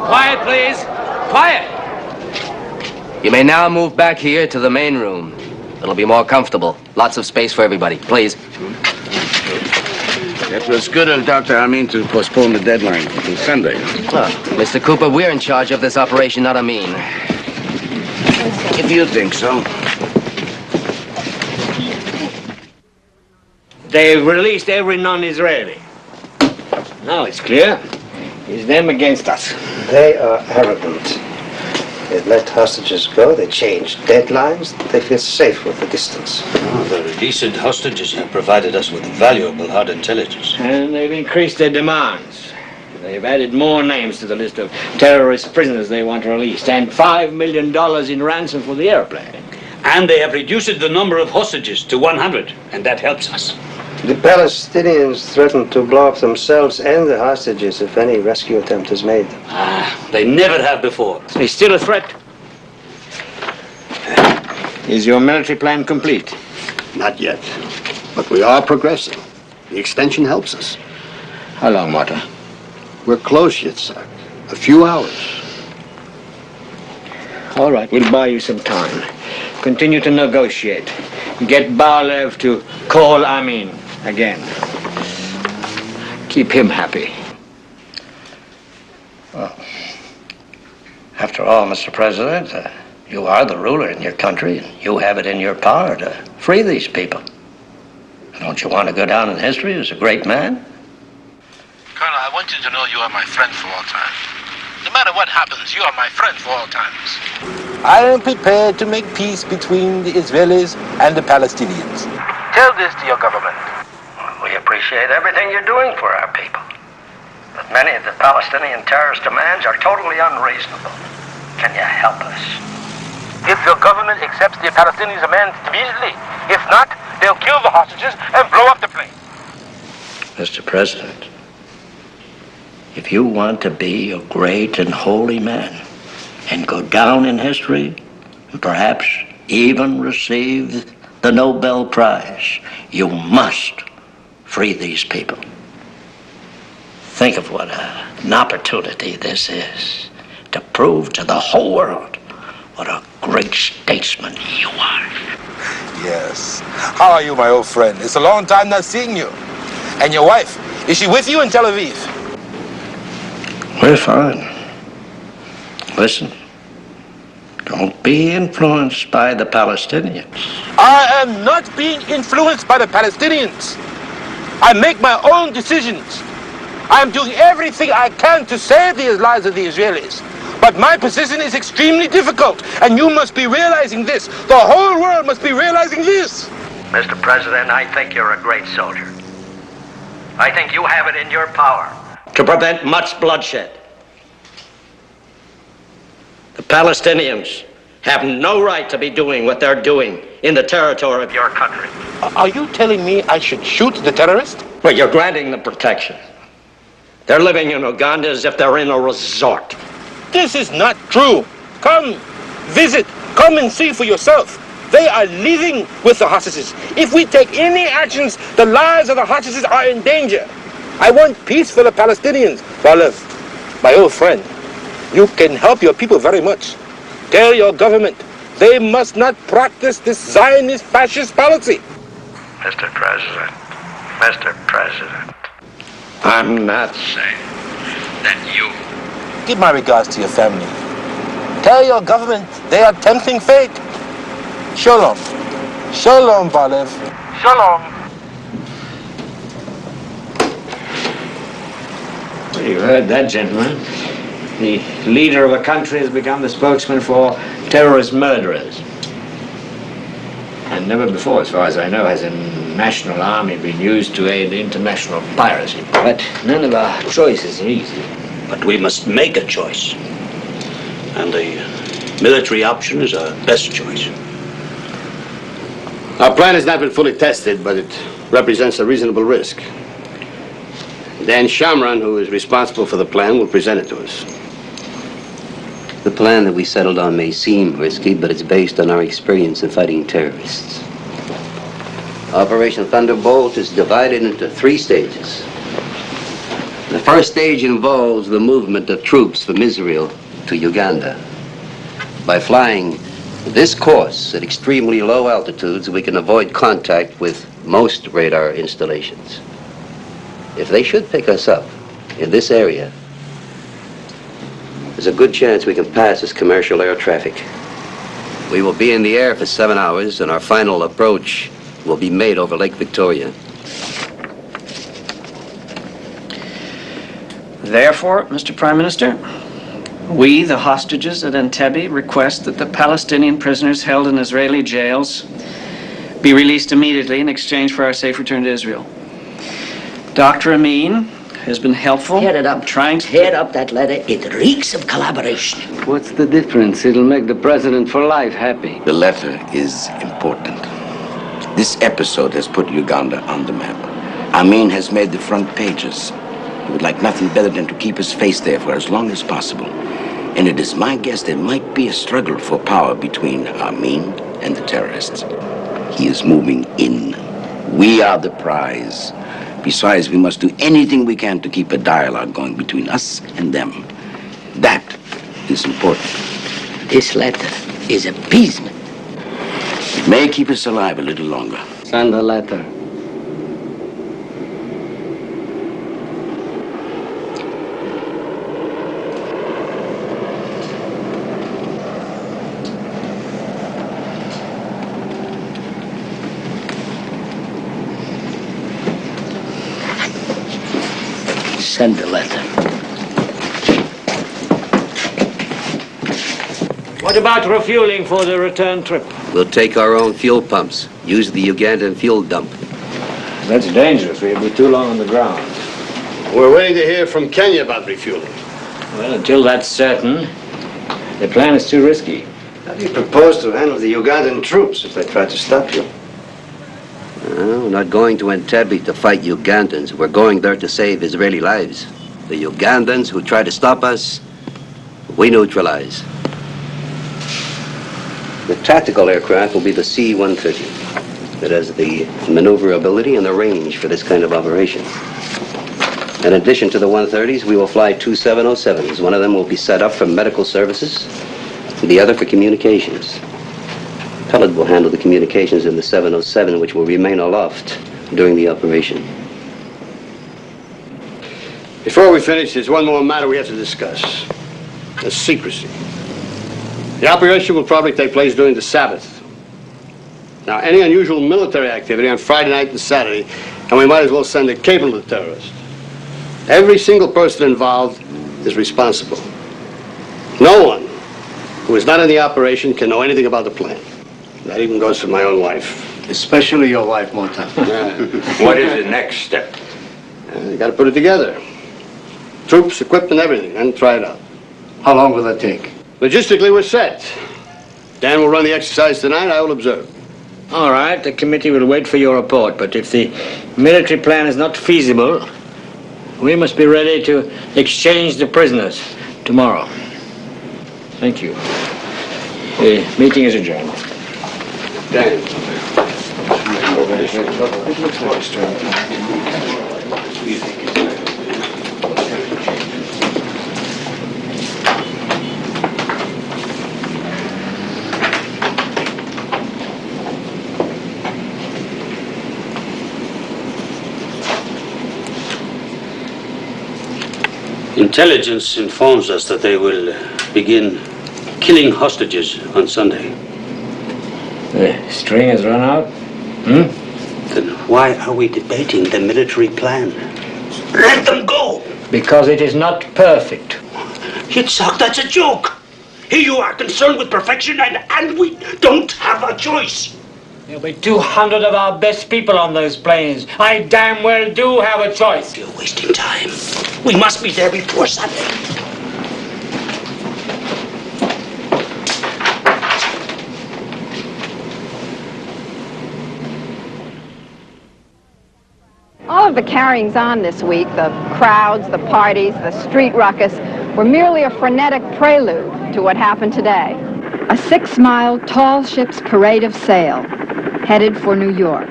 Quiet, please. Quiet. You may now move back here to the main room. It'll be more comfortable. Lots of space for everybody. Please. It was good of Dr. Amin to postpone the deadline until Sunday. Well, Mr. Cooper, we're in charge of this operation, not Amin. If you think so. They've released every non-Israeli. Now it's clear. It's them against us. They are arrogant. They let hostages go, they change deadlines, they feel safe with the distance. Oh, the decent hostages have provided us with valuable hard intelligence. And they've increased their demands. They've added more names to the list of terrorist prisoners they want released, and $5 million in ransom for the airplane. And they have reduced the number of hostages to 100, and that helps us. The Palestinians threaten to blow up themselves and the hostages if any rescue attempt is made. They never have before. It's still a threat. Is your military plan complete? Not yet. But we are progressing. The extension helps us. How long, Marta? We're close, Yitzhak. A few hours. All right, we'll buy you some time. Continue to negotiate. Get Barlev to call Amin again. Keep him happy. Well, after all, Mr. President, you are the ruler in your country, and you have it in your power to free these people. Don't you want to go down in history as a great man? Colonel, I want you to know you are my friend for all time. No matter what happens, you are my friend for all times. I am prepared to make peace between the Israelis and the Palestinians. Tell this to your government. We appreciate everything you're doing for our people. But many of the Palestinian terrorist demands are totally unreasonable. Can you help us? If your government accepts the Palestinian demands immediately, if not, they'll kill the hostages and blow up the plane. Mr. President, if you want to be a great and holy man and go down in history and perhaps even received the Nobel Prize. You must free these people. Think of what an opportunity this is to prove to the whole world what a great statesman you are. Yes. How are you, my old friend? It's a long time not seeing you. And your wife, is she with you in Tel Aviv? We're fine. Listen, don't be influenced by the Palestinians. I am not being influenced by the Palestinians. I make my own decisions. I am doing everything I can to save the lives of the Israelis. But my position is extremely difficult, and you must be realizing this. The whole world must be realizing this. Mr. President, I think you're a great soldier. I think you have it in your power To prevent much bloodshed. The Palestinians have no right to be doing what they're doing in the territory of your country. Are you telling me I should shoot the terrorist? Well, you're granting them protection. They're living in Uganda as if they're in a resort. This is not true. Come, visit, come and see for yourself. They are living with the hostages. If we take any actions, the lives of the hostages are in danger. I want peace for the Palestinians. Walev, my old friend, you can help your people very much. Tell your government they must not practice this Zionist fascist policy. Mr. President, Mr. President. I'm not saying that you... Give my regards to your family. Tell your government they are tempting fate. Shalom. Shalom, Valev. Shalom. Well, you heard that, gentlemen. The leader of a country has become the spokesman for terrorist murderers. And never before, as far as I know, has a national army been used to aid international piracy. But none of our choices are easy. But we must make a choice. And the military option is our best choice. Our plan has not been fully tested, but it represents a reasonable risk. Dan Shamran, who is responsible for the plan, will present it to us. The plan that we settled on may seem risky, but it's based on our experience in fighting terrorists. Operation Thunderbolt is divided into 3 stages. The first stage involves the movement of troops from Israel to Uganda. By flying this course at extremely low altitudes, we can avoid contact with most radar installations. If they should pick us up in this area, there's a good chance we can pass as commercial air traffic. We will be in the air for 7 hours, and our final approach will be made over Lake Victoria. Therefore, Mr. Prime Minister, we, the hostages at Entebbe, request that the Palestinian prisoners held in Israeli jails be released immediately in exchange for our safe return to Israel. Dr. Amin has been helpful. Tear it up. Tear up that letter. It reeks of collaboration. What's the difference? It'll make the president for life happy. The letter is important. This episode has put Uganda on the map. Amin has made the front pages. He would like nothing better than to keep his face there for as long as possible. And it is my guess there might be a struggle for power between Amin and the terrorists. He is moving in. We are the prize. Besides, we must do anything we can to keep a dialogue going between us and them. That is important. This letter is appeasement. It may keep us alive a little longer. Send a letter. Send the letter. What about refueling for the return trip? We'll take our own fuel pumps. Use the Ugandan fuel dump. That's dangerous. We'll be too long on the ground. We're waiting to hear from Kenya about refueling. Well, until that's certain, the plan is too risky. How do you propose to handle the Ugandan troops if they try to stop you? We're not going to Entebbe to fight Ugandans. We're going there to save Israeli lives. The Ugandans who try to stop us, we neutralize. The tactical aircraft will be the C-130. It has the maneuverability and the range for this kind of operation. In addition to the 130s, we will fly two 707s. One of them will be set up for medical services, and the other for communications. Pellet will handle the communications in the 707, which will remain aloft during the operation. Before we finish, there's one more matter we have to discuss. The secrecy. The operation will probably take place during the Sabbath. Now, any unusual military activity on Friday night and Saturday, and we might as well send a cable to the terrorists. Every single person involved is responsible. No one who is not in the operation can know anything about the plan. That even goes for my own wife. Especially your wife, Mossad. What is the next step? You got to put it together. Troops, equipment, everything, and try it out. How long will that take? Logistically, we're set. Dan will run the exercise tonight. I will observe. All right, the committee will wait for your report, but if the military plan is not feasible, we must be ready to exchange the prisoners tomorrow. Thank you. The meeting is adjourned. Dan. Intelligence informs us that they will begin killing hostages on Sunday. The string has run out? Then why are we debating the military plan? Let them go! Because it is not perfect. Yitzhak, that's a joke. Here you are concerned with perfection and we don't have a choice. There'll be 200 of our best people on those planes. I damn well do have a choice. You're wasting time. We must be there before Sunday. All of the carryings on this week, the crowds, the parties, the street ruckus, were merely a frenetic prelude to what happened today. A 6-mile tall ship's parade of sail, headed for New York.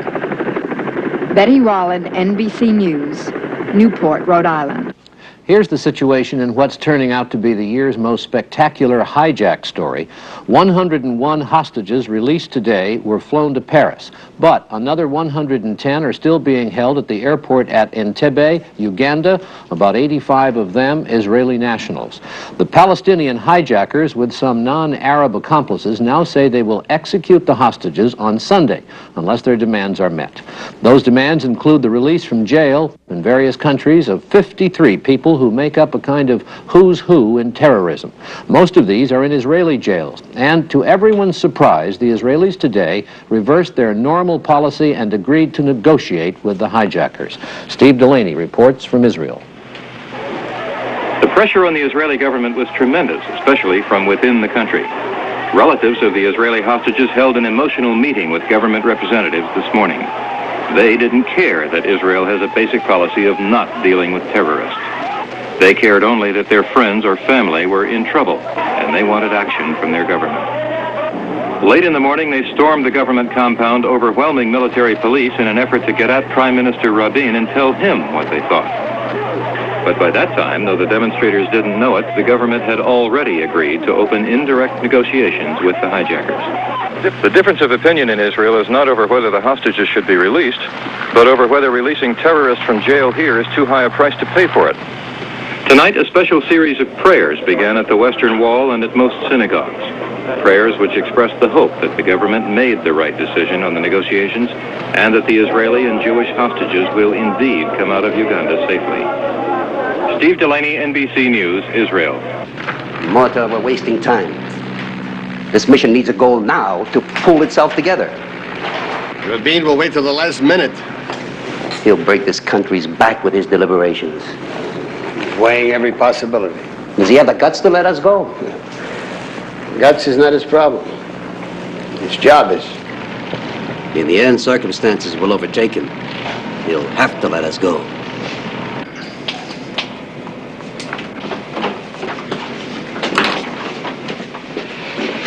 Betty Rolland, NBC News, Newport, Rhode Island. Here's the situation in what's turning out to be the year's most spectacular hijack story. 101 hostages released today were flown to Paris, but another 110 are still being held at the airport at Entebbe, Uganda, about 85 of them Israeli nationals. The Palestinian hijackers, with some non-Arab accomplices, now say they will execute the hostages on Sunday, unless their demands are met. Those demands include the release from jail in various countries of 53 people who make up a kind of who's who in terrorism. Most of these are in Israeli jails, and to everyone's surprise, the Israelis today reversed their normal policy and agreed to negotiate with the hijackers. Steve Delaney reports from Israel. The pressure on the Israeli government was tremendous, especially from within the country. Relatives of the Israeli hostages held an emotional meeting with government representatives this morning. They didn't care that Israel has a basic policy of not dealing with terrorists. They cared only that their friends or family were in trouble, and they wanted action from their government. Late in the morning, they stormed the government compound, overwhelming military police in an effort to get at Prime Minister Rabin and tell him what they thought. But by that time, though the demonstrators didn't know it, the government had already agreed to open indirect negotiations with the hijackers. The difference of opinion in Israel is not over whether the hostages should be released, but over whether releasing terrorists from jail here is too high a price to pay for it. Tonight, a special series of prayers began at the Western Wall and at most synagogues. Prayers which expressed the hope that the government made the right decision on the negotiations and that the Israeli and Jewish hostages will indeed come out of Uganda safely. Steve Delaney, NBC News, Israel. Mossad, we're wasting time. This mission needs a goal now to pull itself together. Rabin will wait till the last minute. He'll break this country's back with his deliberations. Weighing every possibility. Does he have the guts to let us go? Guts is not his problem. His job is. In the end, circumstances will overtake him. He'll have to let us go.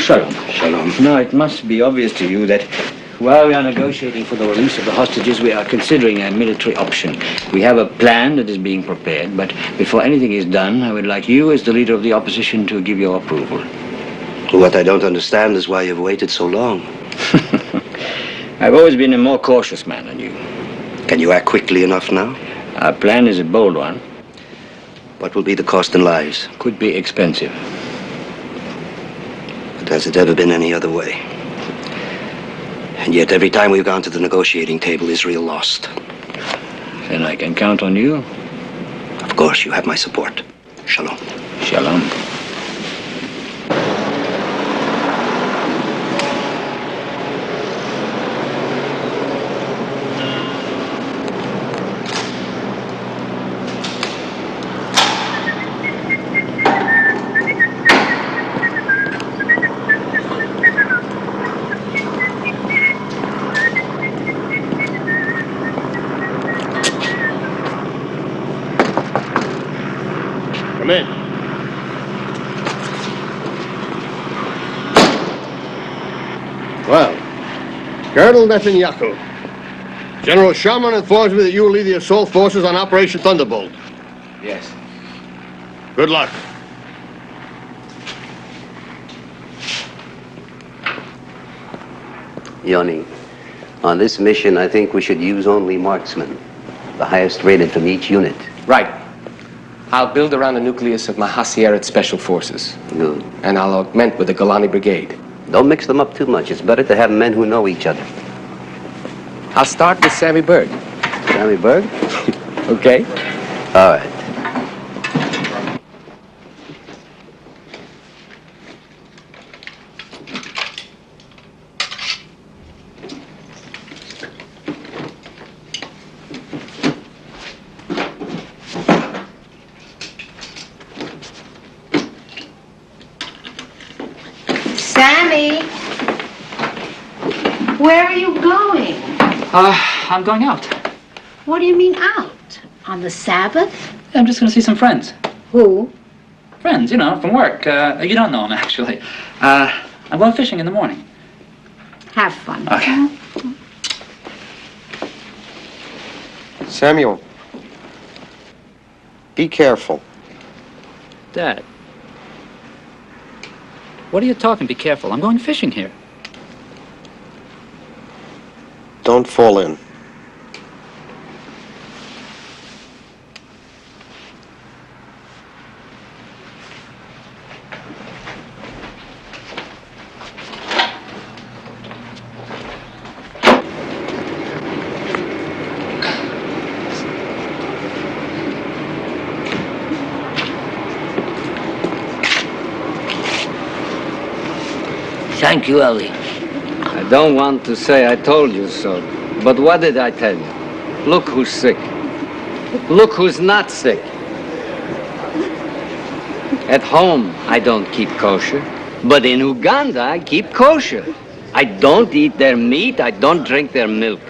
Shalom. Shalom. Now, it must be obvious to you that while we are negotiating for the release of the hostages, we are considering a military option. We have a plan that is being prepared, but before anything is done, I would like you, as the leader of the opposition, to give your approval. What I don't understand is why you've waited so long. I've always been a more cautious man than you. Can you act quickly enough now? Our plan is a bold one. What will be the cost in lives? Could be expensive. But has it ever been any other way? And yet, every time we've gone to the negotiating table, Israel lost. Then I can count on you? Of course, you have my support. Shalom. Shalom. Come in. Well, Colonel Netanyahu, General Sharman informs me that you will lead the assault forces on Operation Thunderbolt. Yes. Good luck. Yoni, on this mission, I think we should use only marksmen, the highest rated from each unit. Right. I'll build around the nucleus of my Hassierat Special Forces. Good. And I'll augment with the Golani Brigade. Don't mix them up too much. It's better to have men who know each other. I'll start with Sammy Berg. Sammy Berg? Okay. All right. Sammy, where are you going? I'm going out. What do you mean out? On the Sabbath? I'm just going to see some friends. Who? Friends, you know, from work. You don't know them, actually. I'm going fishing in the morning. Have fun. Okay. Samuel, be careful. Dad. What are you talking? Be careful. I'm going fishing here. Don't fall in. Thank you, Ellie. I don't want to say I told you so, but what did I tell you? Look who's sick. Look who's not sick. At home, I don't keep kosher, but in Uganda, I keep kosher. I don't eat their meat, I don't drink their milk.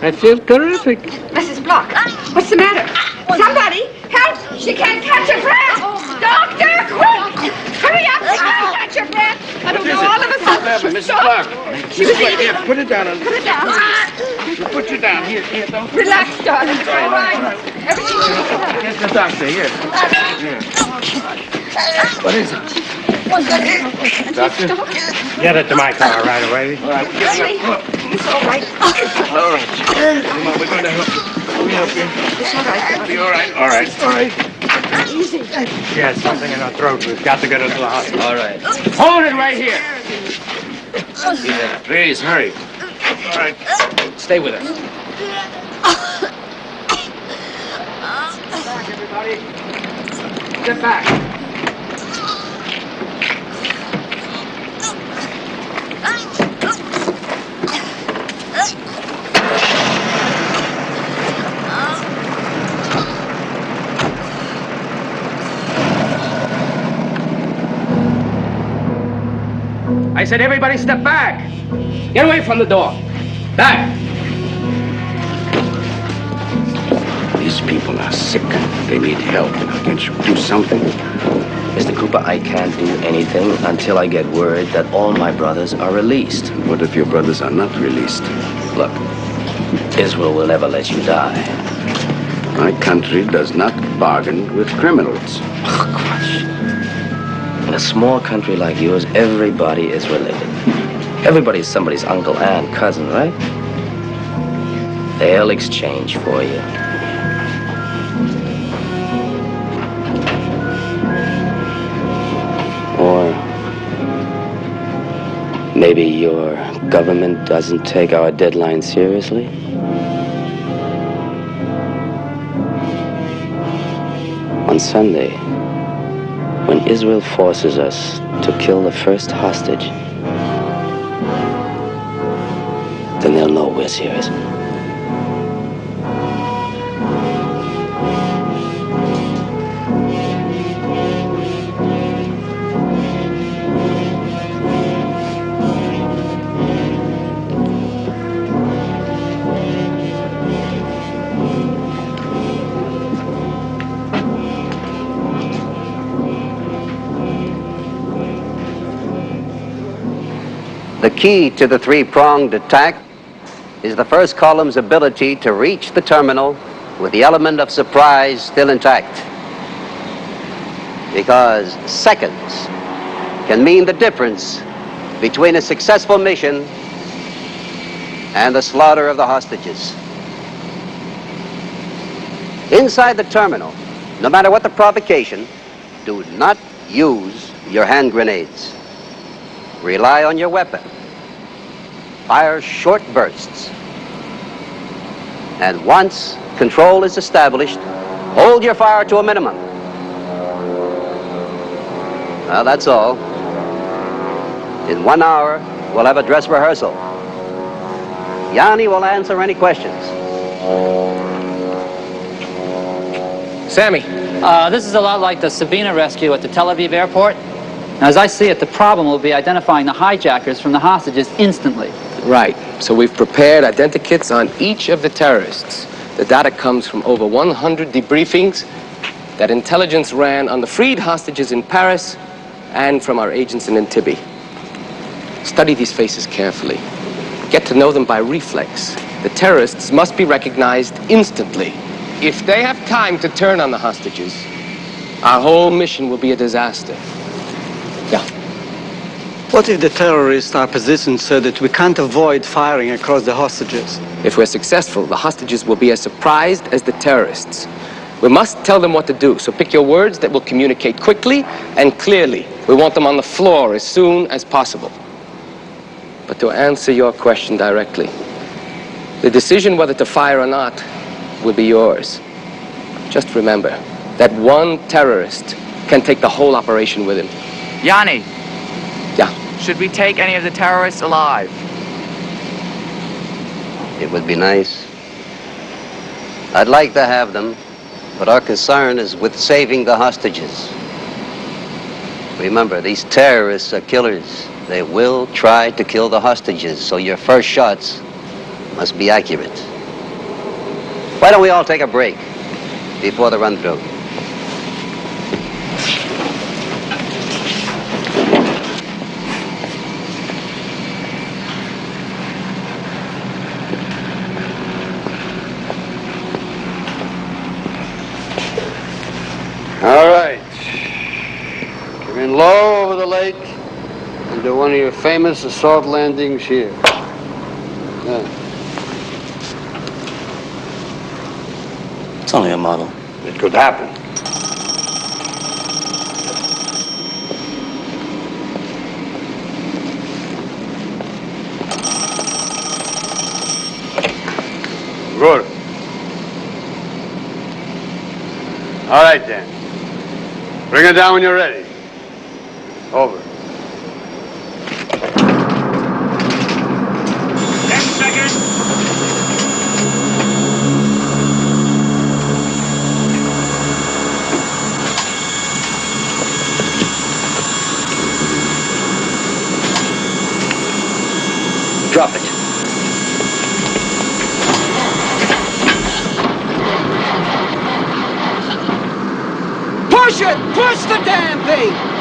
I feel terrific. Mrs. Block, what's the matter? Somebody, help! She can't catch her breath! Doctor, quick! Hurry up! She can't catch her breath! I don't know, all of a sudden she Mrs. Clark. She was eating. Here, put it down. Put it down. Put you down. Here, don't. Relax, darling. It's all right. Everything will be fine. Get the doctor, here. What is it? Doctor? Get it to my car right away. All right, It's all right. all right. Come on, we're going to help you. We'll help you. It's all right, darling. Be all right. All right. All right. Easy. She has something in her throat. We've got to get her to the hospital. All right. Hold it right here. Yeah, please, hurry. All right. Stay with her. Back, everybody. Get back. I said everybody step back. Get away from the door. Back. These people are sick. They need help. Can't you do something? Mr. Cooper, I can't do anything until I get word that all my brothers are released. What if your brothers are not released? Look, Israel will never let you die. My country does not bargain with criminals. Oh, gosh. In a small country like yours, everybody is related. Everybody's somebody's uncle, aunt, cousin, right? They'll exchange for you. Or maybe your government doesn't take our deadline seriously? On Sunday, when Israel forces us to kill the first hostage, then they'll know we're serious. The key to the three-pronged attack is the first column's ability to reach the terminal with the element of surprise still intact. Because seconds can mean the difference between a successful mission and the slaughter of the hostages. Inside the terminal, no matter what the provocation, do not use your hand grenades. Rely on your weapon. Fire short bursts. And once control is established, hold your fire to a minimum. Well, that's all. In 1 hour, we'll have a dress rehearsal. Yanni will answer any questions. Sammy. This is a lot like the Sabina rescue at the Tel Aviv airport. Now, as I see it, the problem will be identifying the hijackers from the hostages instantly. Right. So we've prepared identikits on each of the terrorists. The data comes from over 100 debriefings that intelligence ran on the freed hostages in Paris and from our agents in Entebbe. Study these faces carefully. Get to know them by reflex. The terrorists must be recognized instantly. If they have time to turn on the hostages, our whole mission will be a disaster. Yeah. What if the terrorists are positioned so that we can't avoid firing across the hostages? If we're successful, the hostages will be as surprised as the terrorists. We must tell them what to do, so pick your words that will communicate quickly and clearly. We want them on the floor as soon as possible. But to answer your question directly, the decision whether to fire or not will be yours. Just remember that one terrorist can take the whole operation with him. Yanni. Yeah? Should we take any of the terrorists alive? It would be nice. I'd like to have them, but our concern is with saving the hostages. Remember, these terrorists are killers. They will try to kill the hostages, so your first shots must be accurate. Why don't we all take a break before the run-through? All right. Come in low over the lake and do one of your famous assault landings here. Yeah. It's only a model. It could happen. Good. All right, then. Bring it down when you're ready. Over. 10 seconds. Drop it. Push it! Push the damn thing!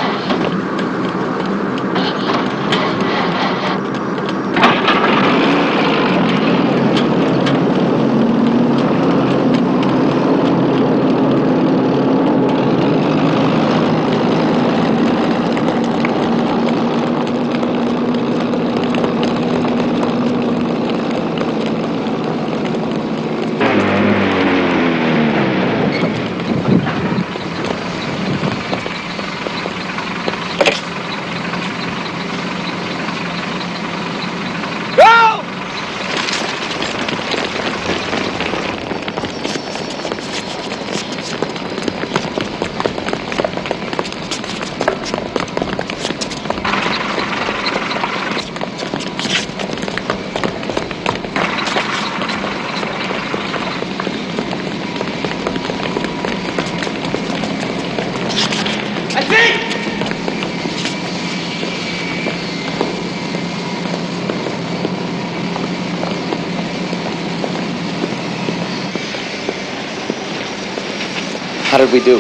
How did we do?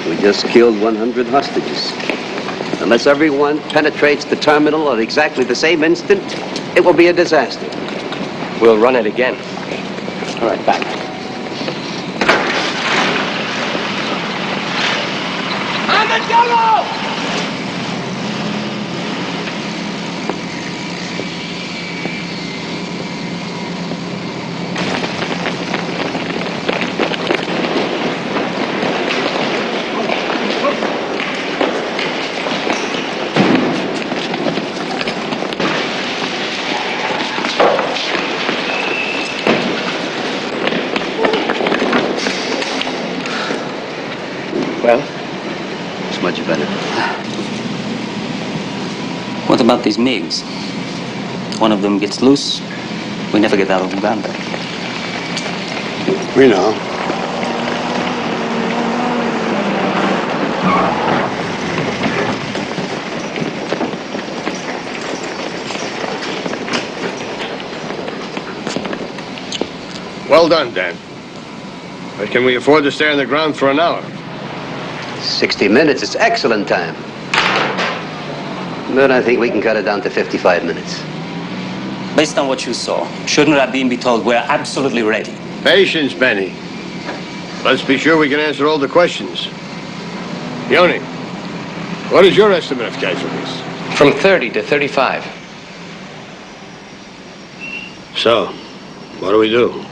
We just killed 100 hostages. Unless everyone penetrates the terminal at exactly the same instant, it will be a disaster. We'll run it again. All right, back. Armadillo! Well? It's much better. What about these MiGs? One of them gets loose, we never get out of Uganda. We know. Well done, Dan. But can we afford to stay on the ground for an hour? 60 minutes is excellent time. But I think we can cut it down to 55 minutes. Based on what you saw, shouldn't Rabin be told we're absolutely ready? Patience, Benny. Let's be sure we can answer all the questions. Yoni, what is your estimate of casualties? From 30 to 35. So, what do we do?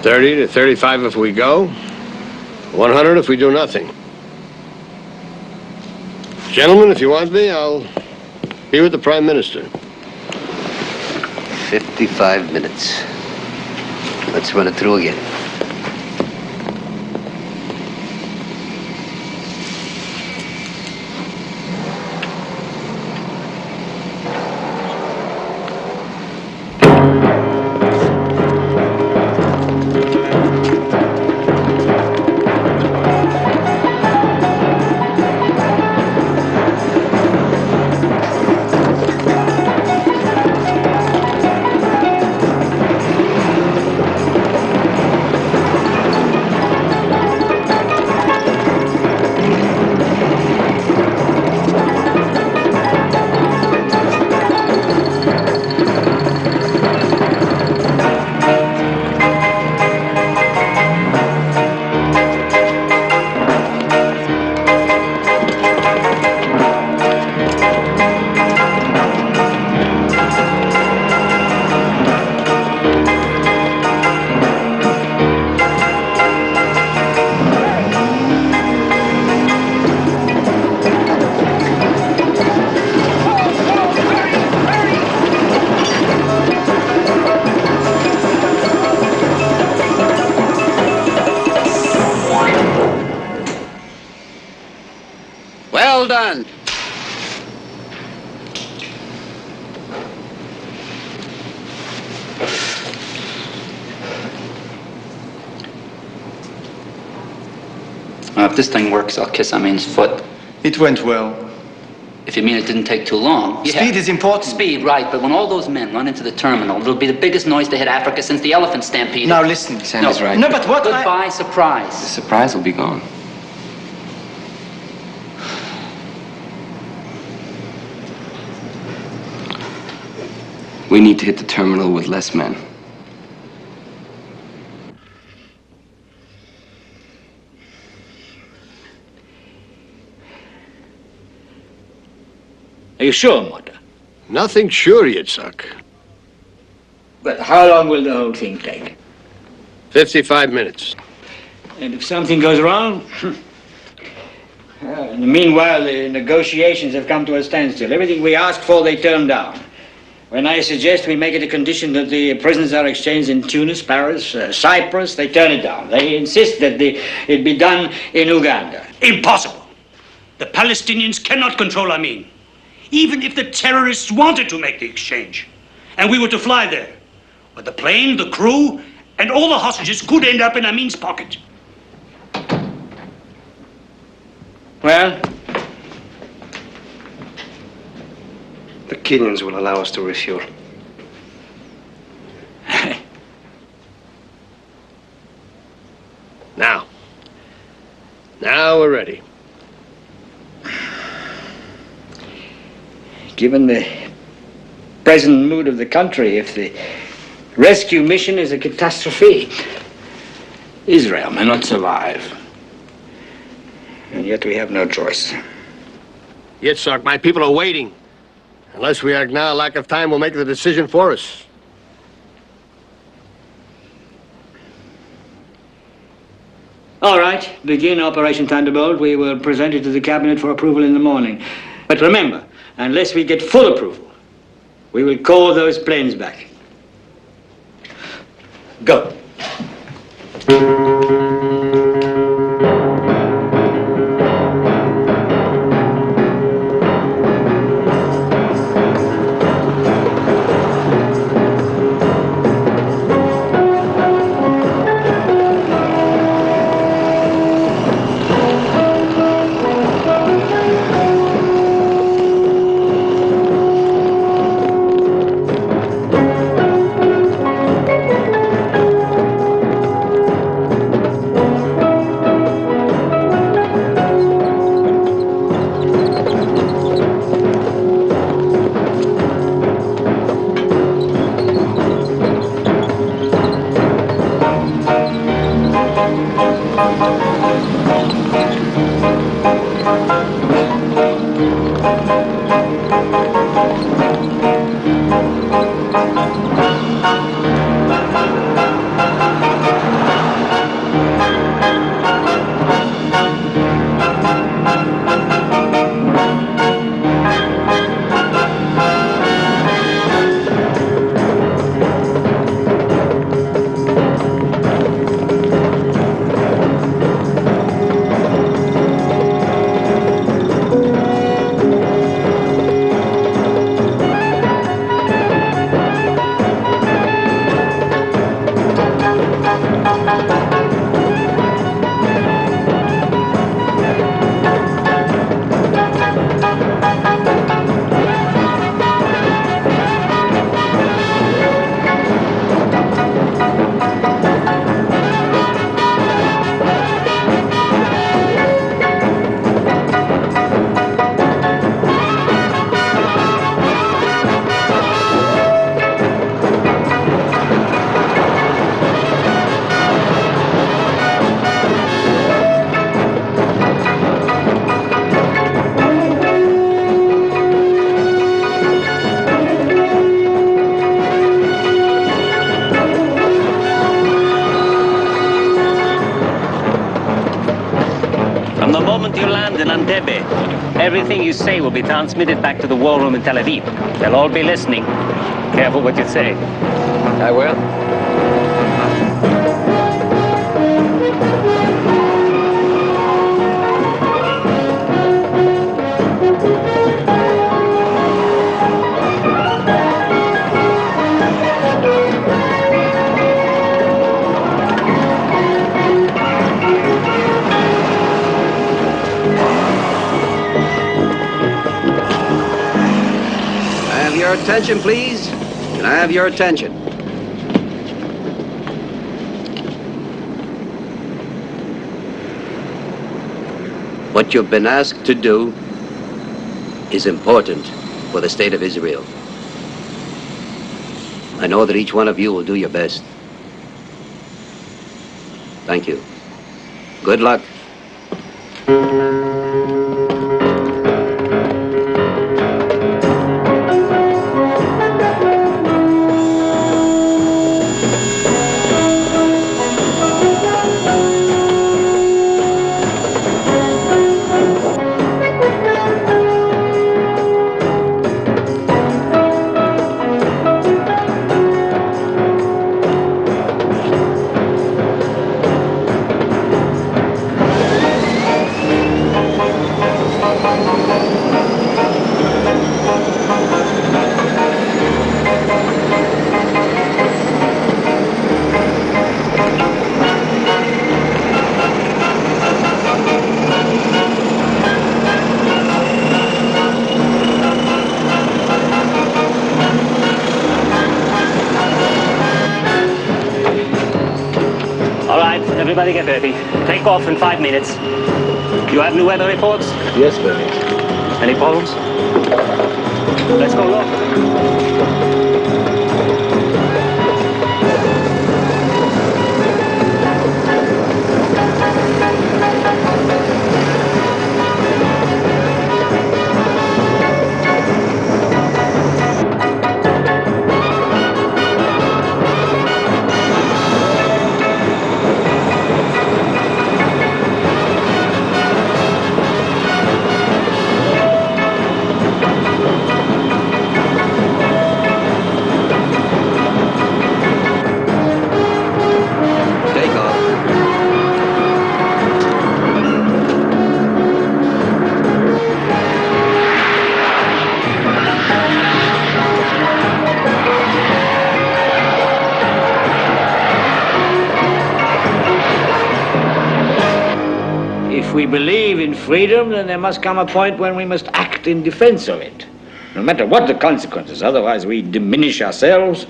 30 to 35 if we go, 100 if we do nothing. Gentlemen, if you want me, I'll be with the Prime Minister. 55 minutes. Let's run it through again. Well done. If this thing works, I'll kiss Amin's foot. It went well. If you mean it didn't take too long. Speed is important. Speed, right, but when all those men run into the terminal, it'll be the biggest noise to hit Africa since the elephant stampede. Now listen. Sam is right. No, but what Goodbye, surprise. The surprise will be gone. We need to hit the terminal with less men. Are you sure, Mota? Nothing sure, Yitzhak. But how long will the whole thing take? 55 minutes. And if something goes wrong? In the meanwhile, the negotiations have come to a standstill. Everything we asked for, they turned down. When I suggest we make it a condition that the prisoners are exchanged in Tunis, Paris, Cyprus, they turn it down. They insist that it be done in Uganda. Impossible. The Palestinians cannot control Amin. Even if the terrorists wanted to make the exchange, and we were to fly there. But the plane, the crew, and all the hostages could end up in Amin's pocket. Well? The Kenyans will allow us to refuel. Now we're ready. Given the present mood of the country, if the rescue mission is a catastrophe, Israel may not survive. And yet we have no choice. Yitzhak, my people are waiting. Unless we act now, lack of time will make the decision for us. All right, begin Operation Thunderbolt. We will present it to the cabinet for approval in the morning. But remember, unless we get full approval, we will call those planes back. Go. You land in Entebbe. Everything you say will be transmitted back to the war room in Tel Aviv. They'll all be listening. Careful what you say. I will. Your attention, please. Can I have your attention? What you've been asked to do is important for the state of Israel. I know that each one of you will do your best. Thank you. Good luck. Everybody get ready. Take off in 5 minutes. You have new weather reports? Yes, Barry. Any problems? Let's go look. If we believe in freedom, then there must come a point when we must act in defense of it, no matter what the consequences. Otherwise, we diminish ourselves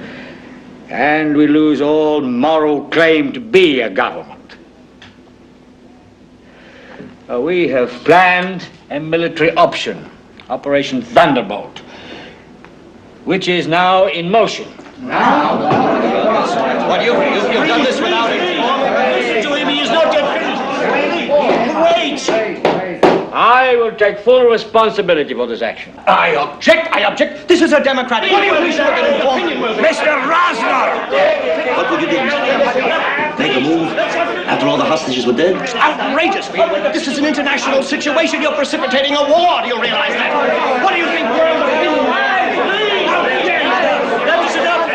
and we lose all moral claim to be a government. We have planned a military option, Operation Thunderbolt, which is now in motion. Now? What, you've done this without informing? Listen to him, he is not yet finished. Wait! I will take full responsibility for this action. I object. This is a democratic... What do you think should have been informed? Mr. Rosner! What would you do, Mr. Make a move after all the hostages were dead? It's outrageous. This is an international situation. You're precipitating a war. Do you realize that? What do you think world opinion? Let's sit up.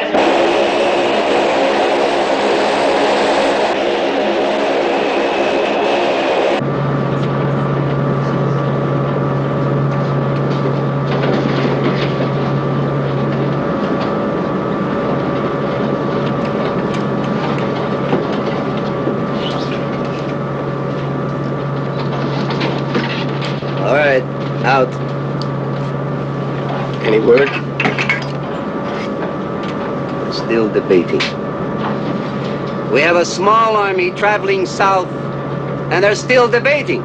All right, out. Any word? Still debating. We have a small army traveling south, and they're still debating.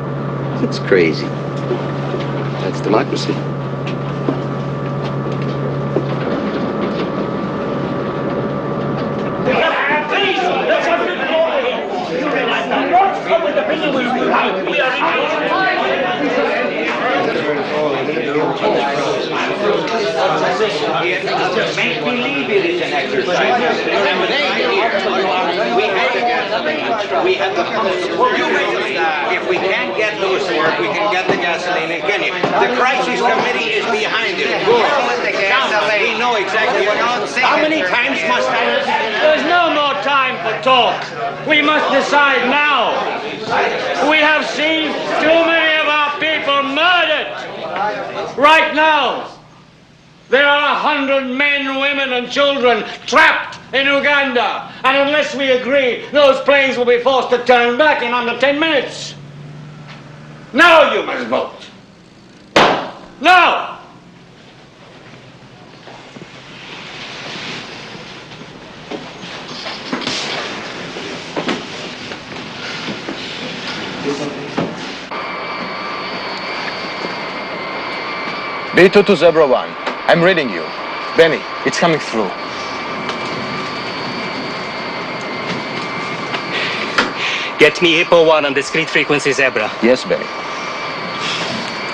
It's crazy. That's democracy. Make believe it is an exercise. We have to come to support. If we can't get loose work, we can get the gasoline in Kenya. The crisis committee is behind it. We know exactly what. How many times must I listen? There's no more time for talk. We must decide now. We have seen too many of our people murdered. Right now, there are 100 men, women, and children trapped in Uganda. And unless we agree, those planes will be forced to turn back in under 10 minutes. Now you must vote. Now! B2 to Zebra 1. I'm reading you. Benny, it's coming through. Get me Hippo 1 on discrete frequency Zebra. Yes, Barry.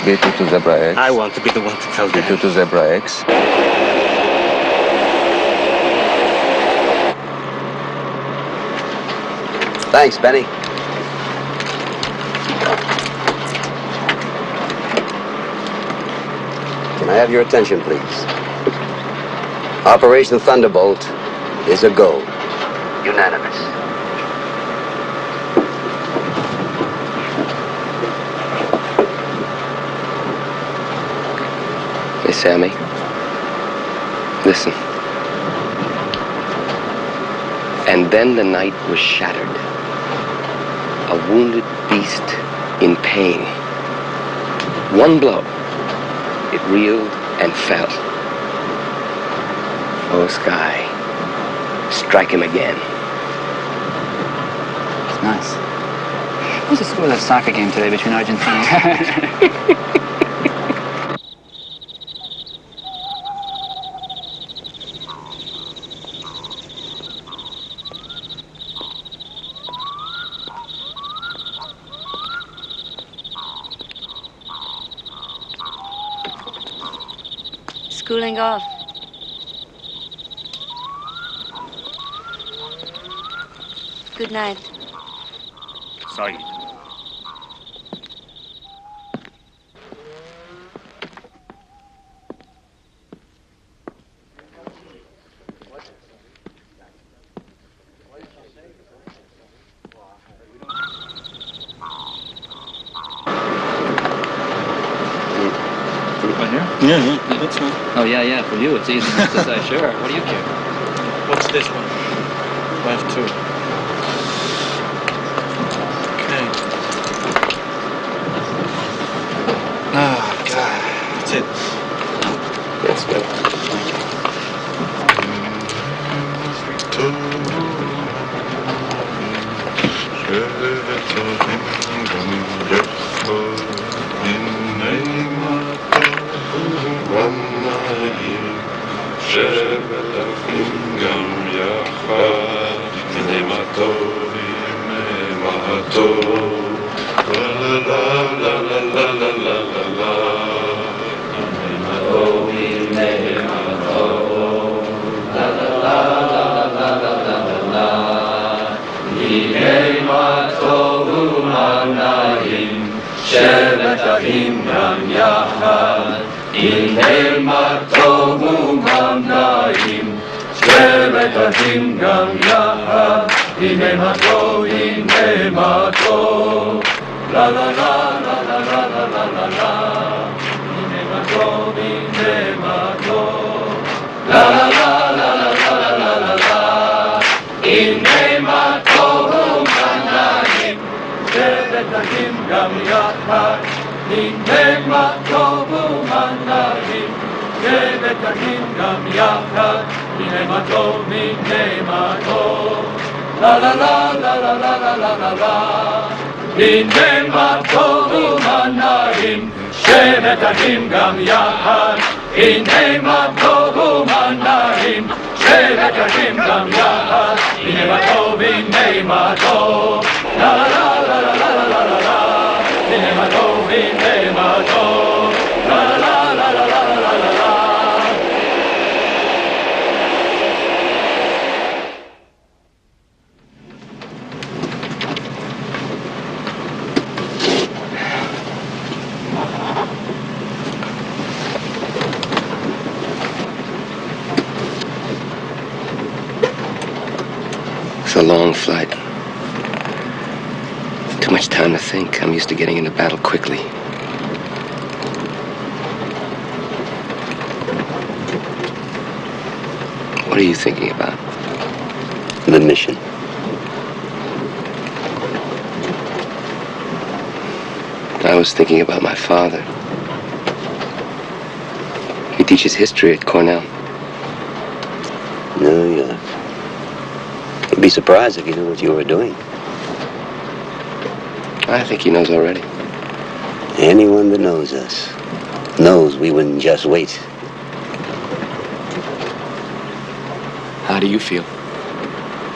Get you to Zebra X. I want to be the one to tell them. Get you to Zebra X. Thanks, Benny. Can I have your attention, please? Operation Thunderbolt is a go. Unanimous. Hey, Sammy. Listen. And then the night was shattered. A wounded beast in pain. One blow. It reeled and fell. Oh, Sky. Strike him again. It's nice. There was a sort of soccer game today between Argentina and Cooling off. Good night. Sorry. Yeah, that's fine. Oh, yeah, for you it's easy enough to say, sure. What do you care? What's this one? I have two. Okay. Oh, God. That's it. That's good. It's a long flight. Too much time to think. I'm used to getting into battle quickly. What are you thinking about? The mission. I was thinking about my father. He teaches history at Cornell. No, yeah. You'd be surprised if you knew what you were doing. I think he knows already. Anyone that knows us knows we wouldn't just wait. How do you feel?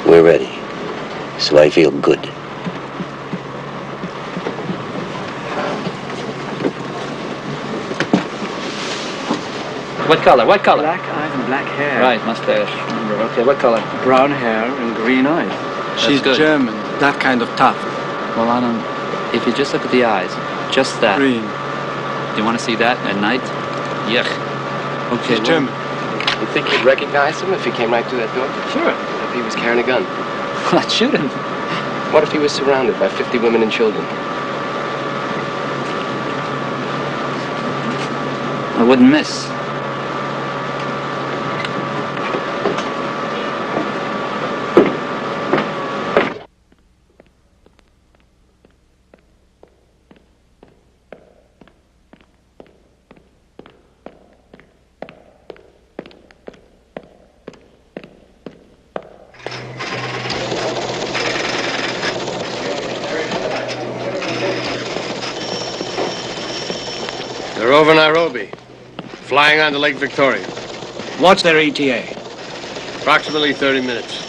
We're ready. So I feel good. What color? What color? Black eyes and black hair. Right, mustache. Remember. Okay, what color? Brown hair and green eyes. She's good. German. That kind of tough. Well, I don't... If you just look at the eyes, just that. Green. Do you want to see that at night? Yuck. Okay, She's German. You think you'd recognize him if he came right through that door? Sure. What if he was carrying a gun? I'd shoot him. What if he was surrounded by 50 women and children? I wouldn't miss. They're over Nairobi, flying onto Lake Victoria. What's their ETA? Approximately 30 minutes.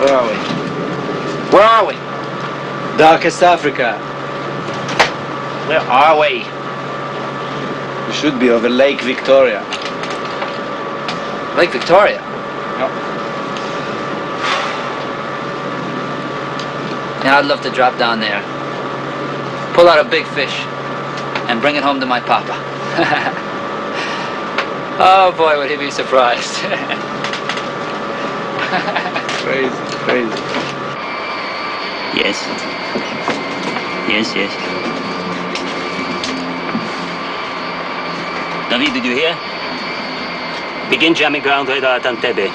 Where are we? Where are we? Darkest Africa. Where are we? We should be over Lake Victoria. Lake Victoria? Yep. Yeah, I'd love to drop down there. Pull out a big fish and bring it home to my papa. Oh boy, would he be surprised. Crazy, crazy. Yes. Yes, yes. David, did you hear? Begin jamming ground radar at Entebbe.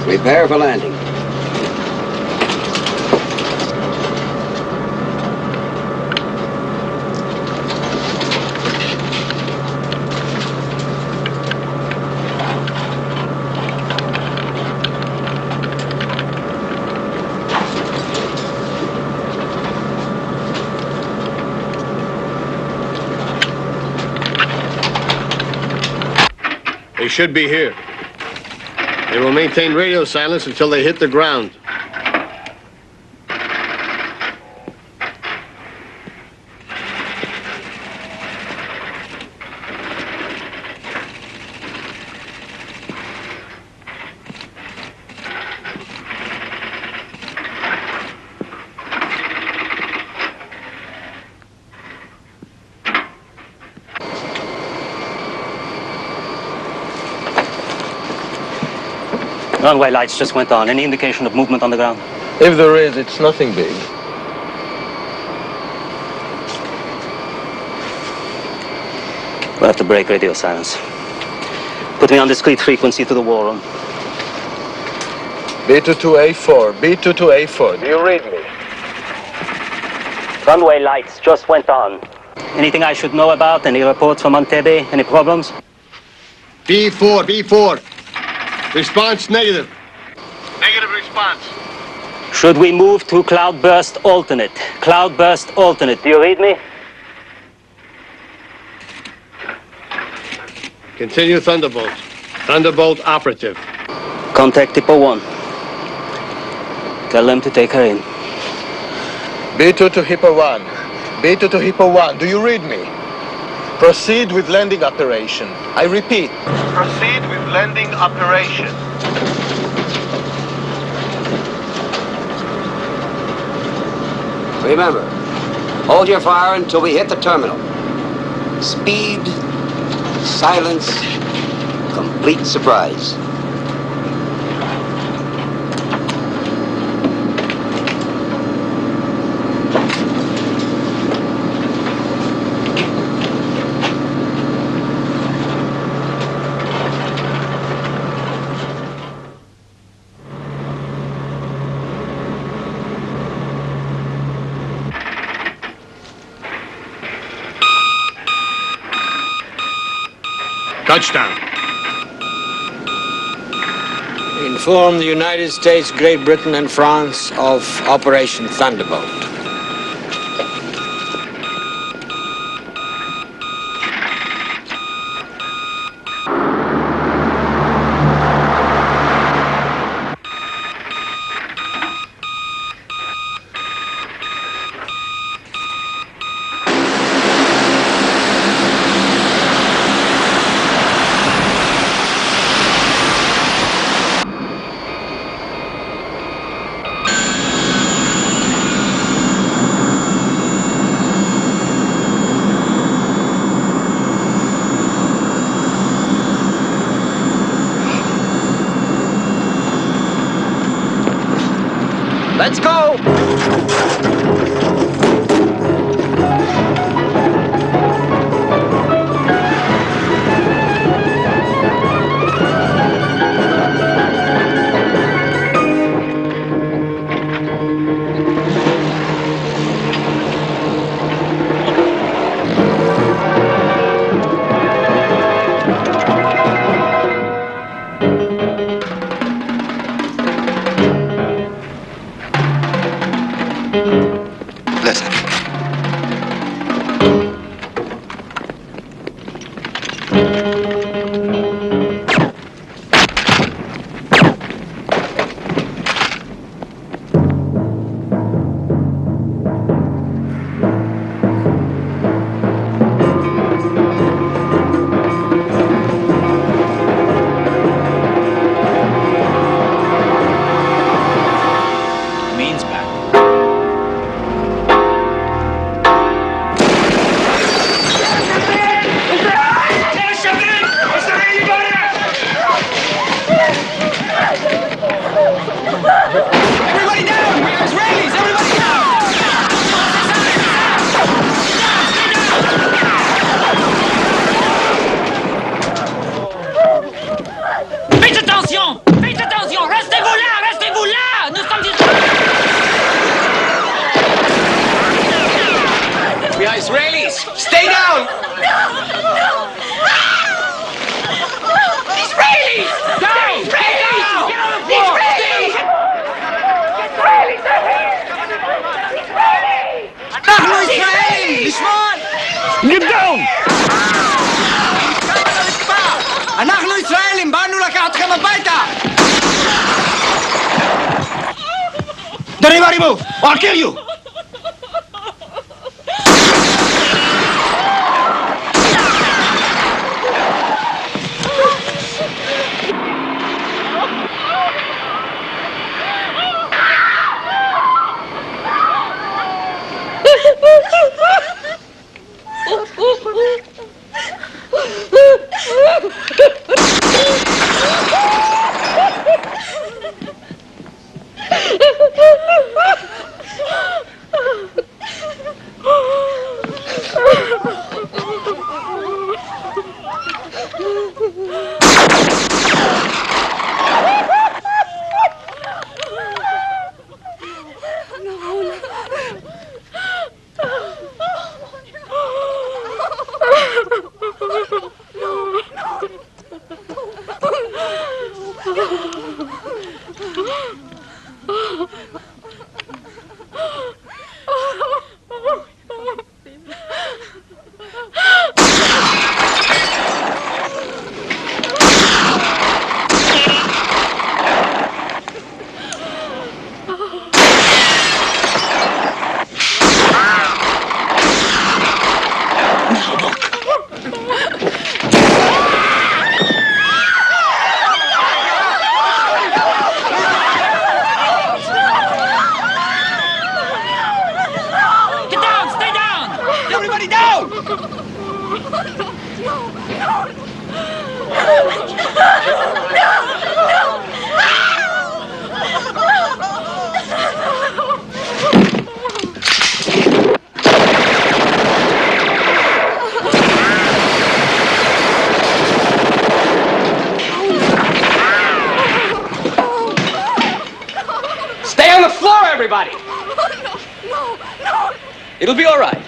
Prepare for landing. They should be here. They will maintain radio silence until they hit the ground. Runway lights just went on. Any indication of movement on the ground? If there is, it's nothing big. We'll have to break radio silence. Put me on discrete frequency to the war room. B22A4, B22A4. Do you read me? Runway lights just went on. Anything I should know about? Any reports from Entebbe? Any problems? B4, B4. Response negative. Negative response. Should we move to cloudburst alternate? Cloudburst alternate. Do you read me? Continue Thunderbolt. Thunderbolt operative. Contact Tipo 1. Tell them to take her in. B2 to Hippo 1. B2 to Hippo 1. Do you read me? Proceed with landing operation. I repeat. Proceed with landing operation. Remember, hold your fire until we hit the terminal. Speed, silence, complete surprise. Touchdown. Inform the United States, Great Britain, and France of Operation Thunderbolt. Let's go! Listen. Means back. Everybody down! We are Israelis! Everybody down! Faites attention! Faites attention! Restez-vous là! Restez-vous là! Nous sommes We are Israelis! Stay down! Israelis! Down! Israelis! Get on the floor! Israelis! Israelis are here! Israelis! אנחנו ישראלים! לשמוע! Get down! אנחנו ישראלים! באנו לקחת אתכם הביתה! Don't anybody move! Or I'll kill you! Stay on the floor, everybody! It'll be all right.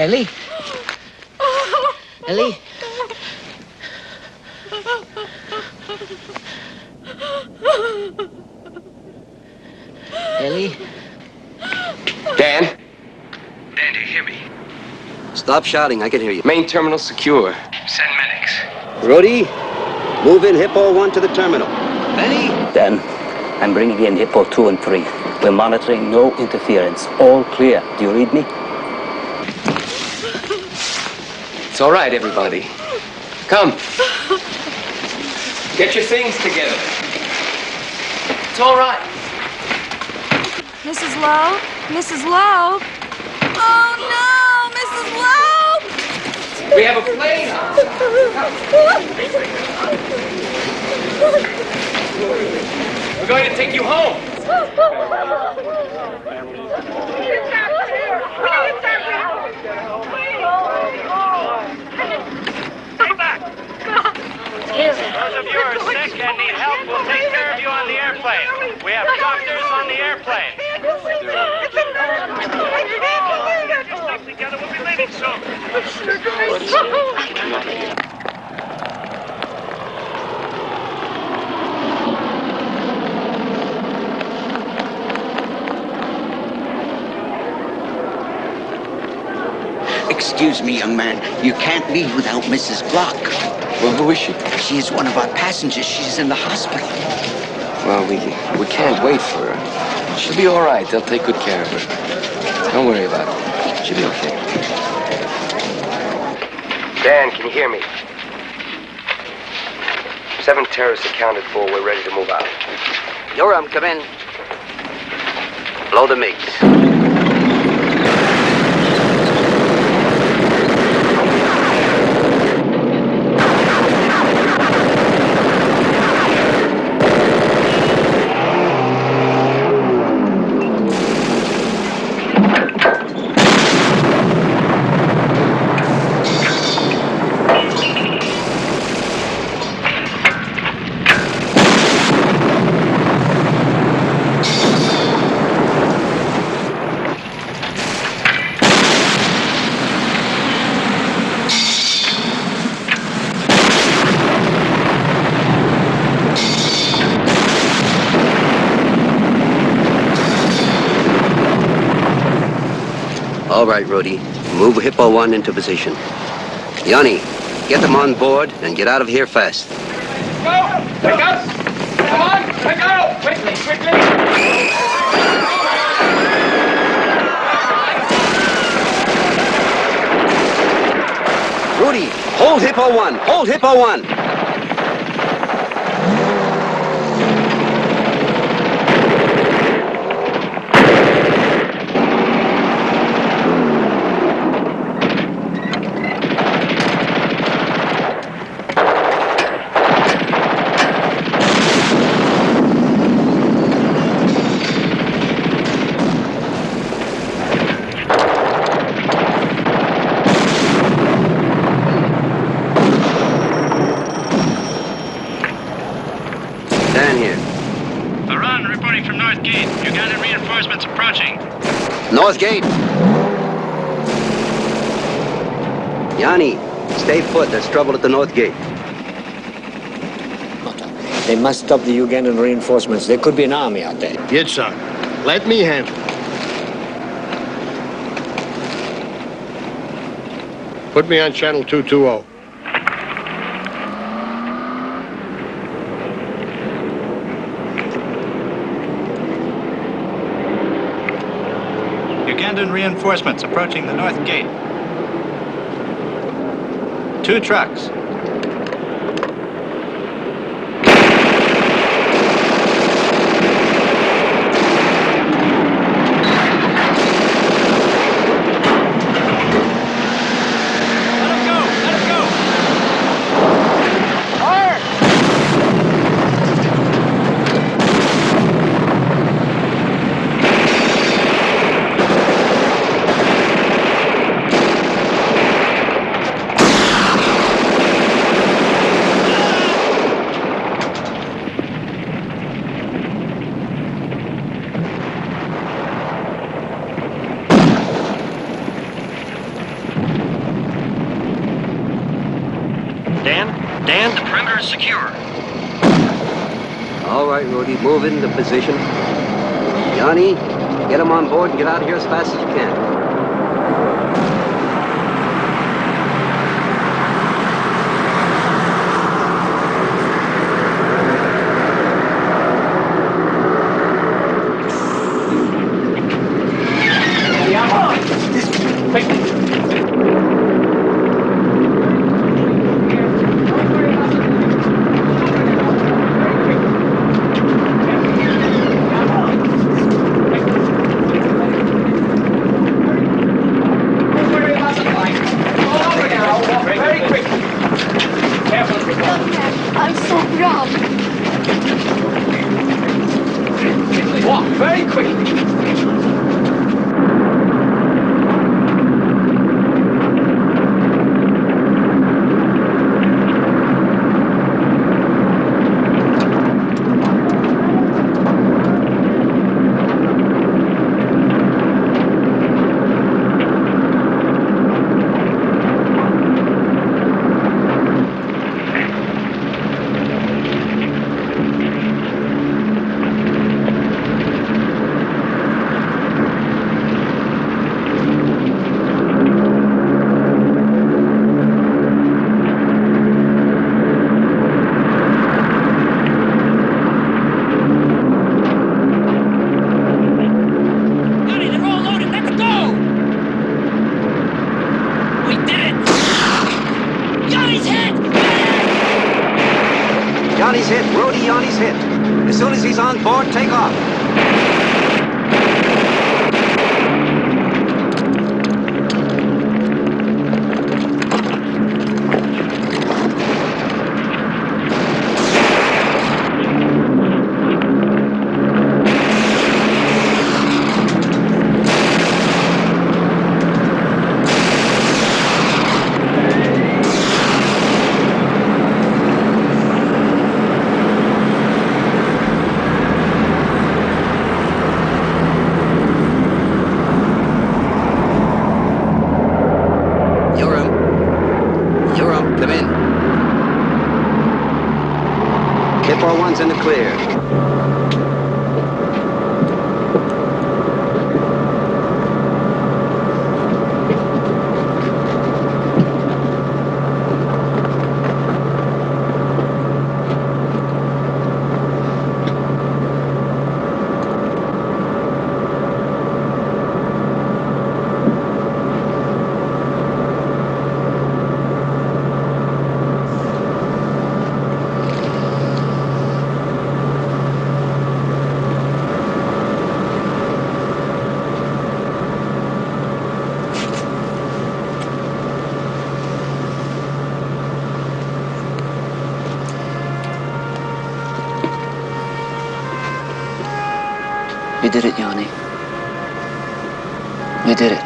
Ellie? Ellie? Ellie? Dan? Dan, do you hear me? Stop shouting. I can hear you. Main terminal secure. Send medics. Rhodey, move in Hippo 1 to the terminal. Benny? Dan, I'm bringing in Hippo 2 and 3. We're monitoring, no interference. All clear. Do you read me? It's all right, everybody. Come. Get your things together. It's all right. Mrs. Lowe? Mrs. Lowe? Oh, no! Mrs. Lowe! We have a plane We're going to take you home. Stay back! Those of you who are sick and need help, we'll take care of you on the airplane. We have doctors on the airplane. Stuff together, we'll be leaving soon. Excuse me, young man. You can't leave without Mrs. Block. Well, who is she? She is one of our passengers. She's in the hospital. Well, we can't wait for her. She'll be all right. They'll take good care of her. Don't worry about it. She'll be okay. Dan, can you hear me? 7 terrorists accounted for. We're ready to move out. Yoram, come in. Blow the MiGs. All right, Rhodey. Move Hippo 1 into position. Yanni, get them on board and get out of here fast. Go! Pick up! Come on! Pick up! Quickly, quickly! Rudy, hold Hippo 1! Hold Hippo 1! Ugandan reinforcements approaching. North Gate. Yanni, stay put. There's trouble at the North Gate. They must stop the Ugandan reinforcements. There could be an army out there. Yes, sir. Let me handle it. Put me on channel 220. Ugandan reinforcements approaching the North Gate. 2 trucks. is secure. All right, Rudy, move into position. Johnny, get him on board and get out of here as fast as you can. I'm so proud. Walk very quickly. Johnny's hit. Rhodey, Johnny's hit. As soon as he's on board, take off. In the clear. We did it, Yanni. We did it.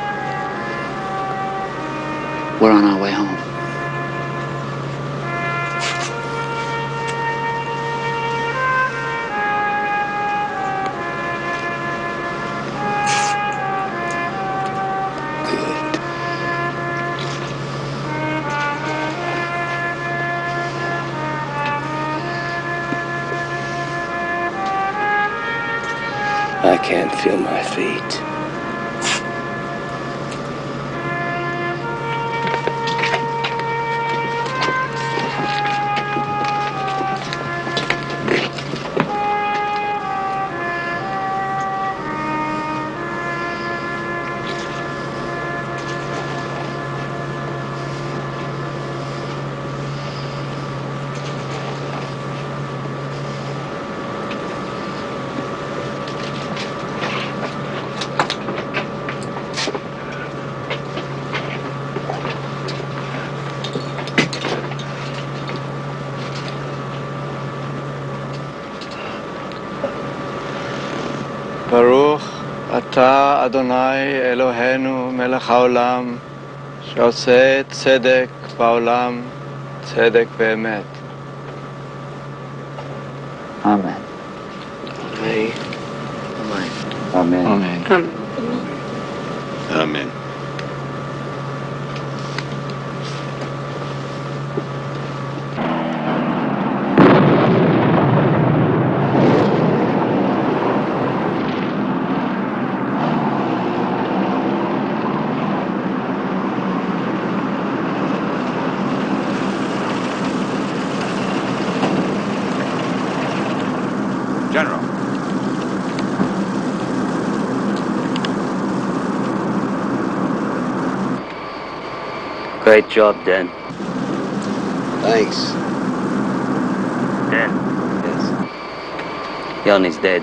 We're on our way home. I can't feel my feet. ברוך אתה אדוני אלוהינו מלך העולם שעושה צדק בעולם, צדק באמת. Amen. Amen. Amen. Amen. Amen. General. Great job, Dan. Thanks. Dan. Yes. Jan is dead.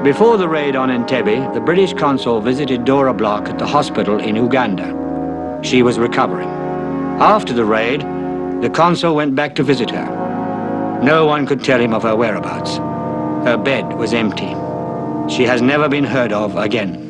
Before the raid on Entebbe, the British consul visited Dora Block at the hospital in Uganda. She was recovering. After the raid, the consul went back to visit her. No one could tell him of her whereabouts. Her bed was empty. She has never been heard of again.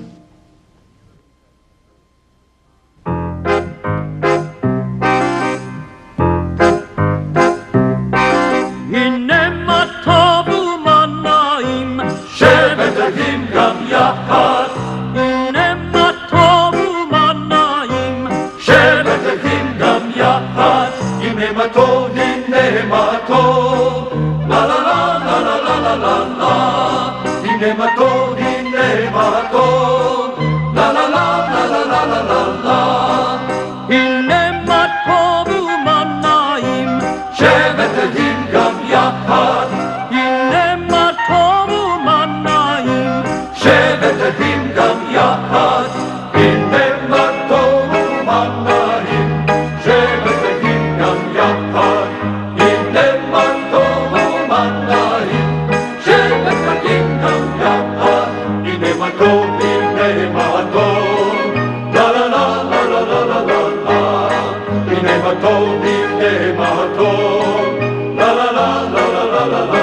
La la la la la la la.